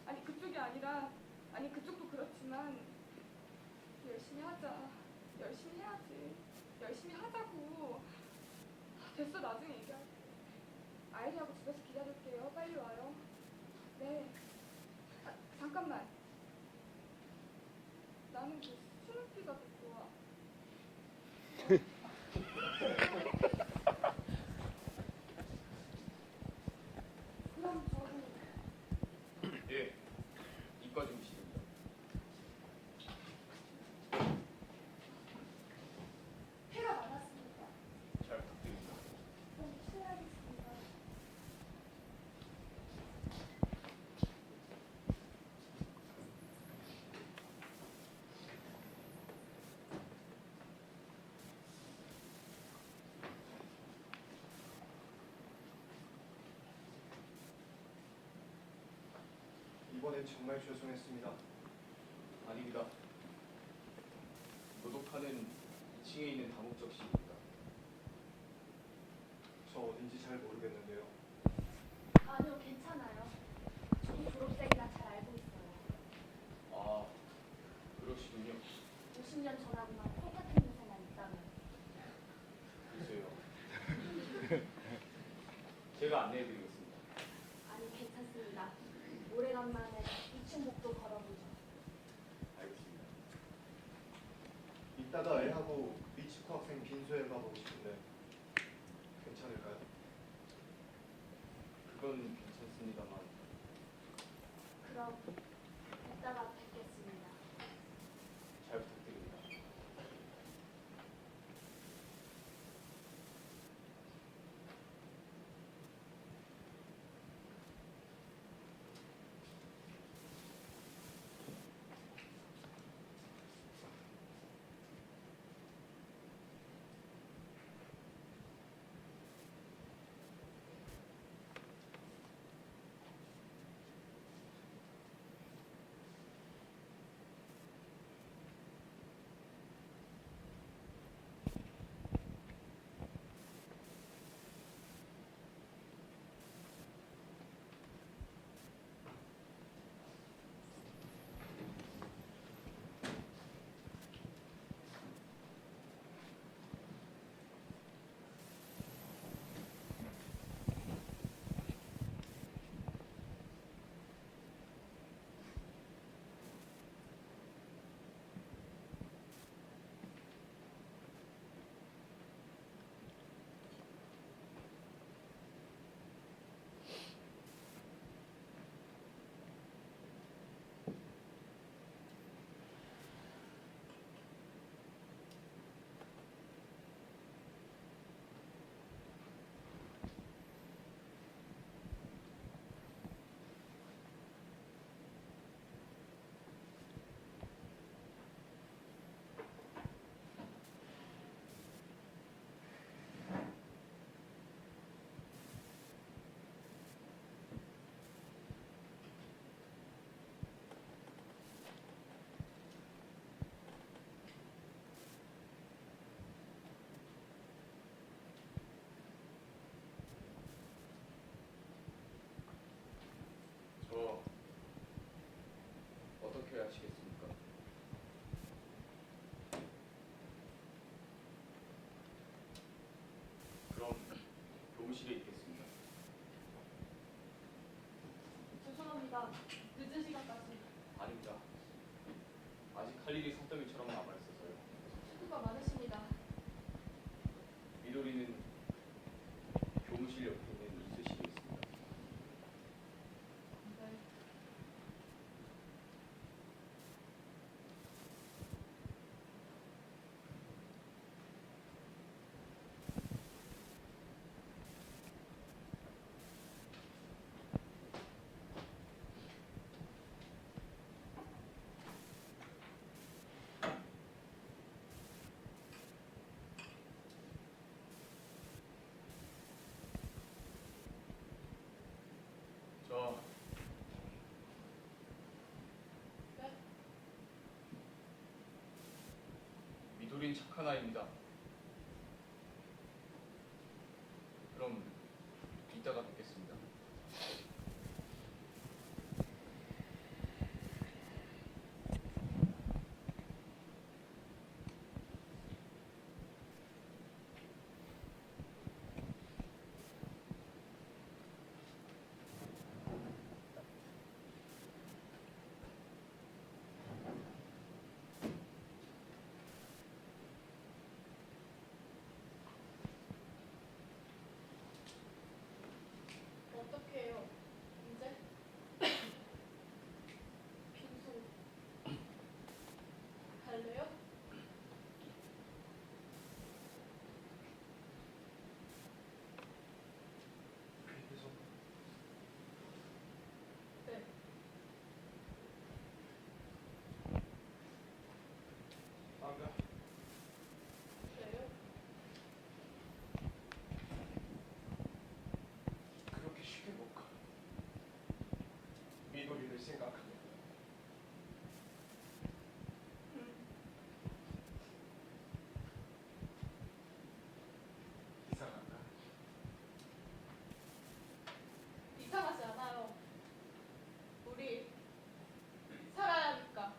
B: 아니 그쪽이 아니라 아니 그쪽도 그렇지만 열심히 하자. 열심히 해야지. 열심히 하자고. 됐어 나중에 얘기할게. 아이리하고 집에서 기다릴게요. 빨리 와요. 네. 아, 잠깐만. 나는 그 스누피가 더 좋아. 그럼 저도
A: 예. 이과 중심입니다.
B: 해가 많았습니다.
A: 잘 부탁드립니다.
B: 그럼 실례하겠습니다.
G: 이번엔 정말 죄송했습니다.
A: 아닙니다. 노독하는 2층에 있는 다목적실입니다.
G: 저 어딘지 잘 모르겠는데요.
H: 아니요, 괜찮아요. 저희 졸업생이라 잘 알고 있어요.
A: 아, 그러시군요.
H: 50년 전하고만 똑같은 요새만 있다면.
A: 글쎄요. 제가 안내해드리겠습니다.
H: 아니, 괜찮습니다. 오래간만에 2층 복도 걸어보죠.
A: 알겠습니다.
G: 이따가 애하고 미치코 학생 빈소에 가보고 싶은데 괜찮을까요?
A: 그건 괜찮습니다만
H: 그럼 이따가 뵙겠습니다.
A: 잘 부탁드립니다. 누린 착한 아이입니다. 그럼 이따가 뵙겠습니다.
E: 어떻게 해요? 이제? 빈소 갈래요?
I: 그래서
E: 네.
I: 안 가.
E: 그래요?
I: 그렇게 쉽게 못 가. 미도리를 생각하면. 이상한가?
E: 이상하지 않아요. 우리 살아야 하니까.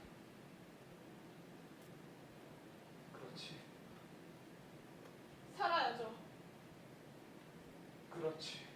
I: 그렇지.
E: 살아야죠.
I: 그렇지.